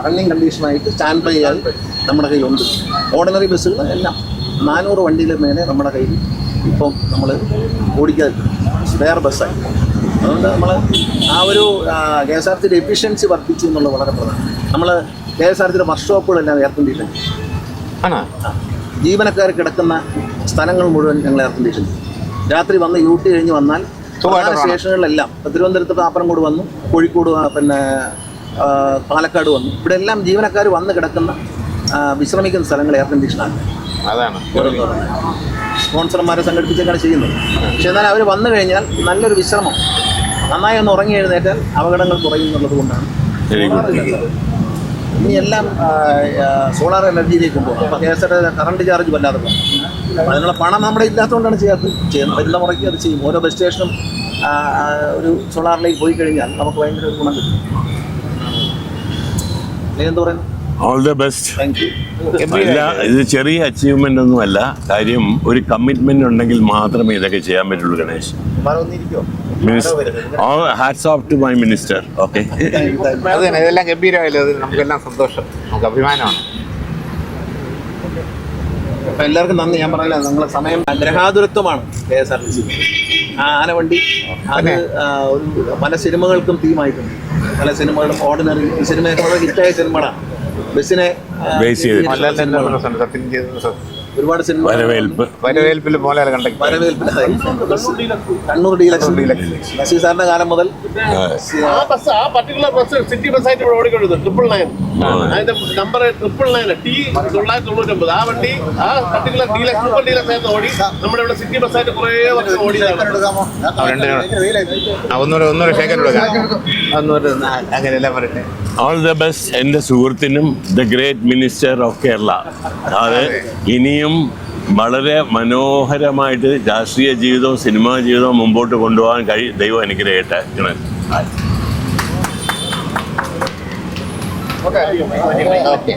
A: റണ്ണിങ് കണ്ടീഷനായിട്ട് സ്റ്റാൻഡ് ബൈ ആയി നമ്മുടെ കയ്യിലുണ്ട്. ഓർഡിനറി ബസ്സുകൾ എല്ലാം 400 വണ്ടിയിലെ മേലെ നമ്മുടെ കയ്യിൽ ഇപ്പം നമ്മൾ ഓടിക്കാതെ സ്പെയർ ബസ്സായി. അതുകൊണ്ട് നമ്മൾ ആ ഒരു കെ എസ് ആർ ടിയുടെ എഫിഷ്യൻസി വർദ്ധിച്ചു എന്നുള്ളത് വളരെ പ്രധാനം. നമ്മൾ കെ എസ് ആർ ടിയുടെ വർക്ക്ഷോപ്പുകളെല്ലാം എയർ കണ്ടീഷൻ, ജീവനക്കാർ കിടക്കുന്ന സ്ഥലങ്ങൾ മുഴുവൻ ഞങ്ങൾ എയർ കണ്ടീഷൻ. രാത്രി വന്ന് ഡ്യൂട്ടി കഴിഞ്ഞ് വന്നാൽ പ്രധാന സ്റ്റേഷനുകളിലെല്ലാം തിരുവനന്തപുരത്ത് കാപ്പറങ്കോട് വന്നു, കോഴിക്കോട് പിന്നെ പാലക്കാട് വന്നു, ഇവിടെ എല്ലാം ജീവനക്കാർ വന്ന് കിടക്കുന്ന വിശ്രമിക്കുന്ന സ്ഥലങ്ങൾ എയർ കണ്ടീഷനാണ്.
C: അതാണ്
A: സ്പോൺസർമാരെ സംഘടിപ്പിച്ചൊക്കെയാണ് ചെയ്യുന്നത്. പക്ഷെ എന്നാൽ അവർ വന്നു കഴിഞ്ഞാൽ നല്ലൊരു വിശ്രമം, നന്നായി ഒന്ന് ഉറങ്ങി എഴുന്നേറ്റാൽ അപകടങ്ങൾ കുറയും എന്നുള്ളത് കൊണ്ടാണ്. ഇനി എല്ലാം സോളാർ എനർജിയിലേക്ക് കൊണ്ടുപോകും. അപ്പോൾ K S R current charge വല്ലാതെ പോകും. അതിനുള്ള പണം നമ്മുടെ ഇല്ലാത്തതുകൊണ്ടാണ് ചെയ്യുന്നത്. വരുന്ന മുറയ്ക്ക് അത് ചെയ്യും. ഓരോ ബസ് സ്റ്റേഷനും ഒരു സോളാറിലേക്ക് പോയി കഴിഞ്ഞാൽ നമുക്ക് ഭയങ്കര ഒരു ഗുണം കിട്ടും. എന്താ പറയുന്നത്?
B: All the best.
A: Thank you.
B: അല്ല, ഇത് ചെറിയ അച്ചീവ്മെന്റ് ഒന്നുമല്ല. കാര്യം ഒരു കമ്മിറ്റ്മെന്റ് ഉണ്ടെങ്കിൽ മാത്രമേ ഇതൊക്കെ ചെയ്യാൻ പറ്റുള്ളൂ. Ganesh, hats of two my minister. Okay,
C: അത് തന്നെ, ഇതെല്ലാം ഗംഭീരമായല്ലോ. അത് നമുക്കെല്ലാം സന്തോഷം, നമുക്ക് അഭിമാനമാണ്.
A: അപ്പം എല്ലാവർക്കും നന്ദി. ഞാൻ പറയില്ല, നിങ്ങളെ സമയം ഗ്രഹാതുരത്വമാണ് കെ എസ് ആർ ടി സി. ആ ആനവണ്ടി അത് ഒരു പല സിനിമകൾക്കും തീമായിട്ടുണ്ട്. പല സിനിമകളും ഓർഡിനറി സിനിമയൊക്കെ വളരെ ഹിറ്റായ സിനിമകളാണ്. ബസ്സിനെ
B: ബേസ് ചെയ്ത്
C: സത്യം ചെയ്ത
A: ഒരുപാട് സിനിമ
C: വരവേൽപ്പിൽ പോലെ കണ്ടക്ട്
A: കണ്ണൂർ ഡീലക്സ് നസീർ സാറിന്റെ കാലം മുതൽ
D: ആ പർട്ടിക്കുലർ ബസ് സിറ്റി ബസ്സായിട്ട് ഇവിടെ ഓടിക്കൊണ്ടിരുന്നത് 999. അതിന്റെ നമ്പർ 999 T999. ആ വണ്ടി ആ പർട്ടിക്കുലർ ഡീലക്സ് സൂപ്പർ ഡീലക്സ് ആയിരുന്നു ഓടി. നമ്മുടെ ഇവിടെ സിറ്റി ബസ്സായിട്ട് കുറേ വർഷം ഓടിയതാണ്.
C: ഒന്നൂടെ ഷേക്കൻ അങ്ങനെയെല്ലാം പറയട്ടെ.
B: ഓൾ ദ ബെസ്റ്റ് എൻ്റെ സുഹൃത്തിനും the great minister of Kerala. അത് ഇനിയും വളരെ മനോഹരമായിട്ട് രാഷ്ട്രീയ ജീവിതവും സിനിമാ ജീവിതവും മുമ്പോട്ട് കൊണ്ടുപോകാൻ ദൈവം അനുഗ്രഹിക്കട്ടെ.
D: ഓക്കെ.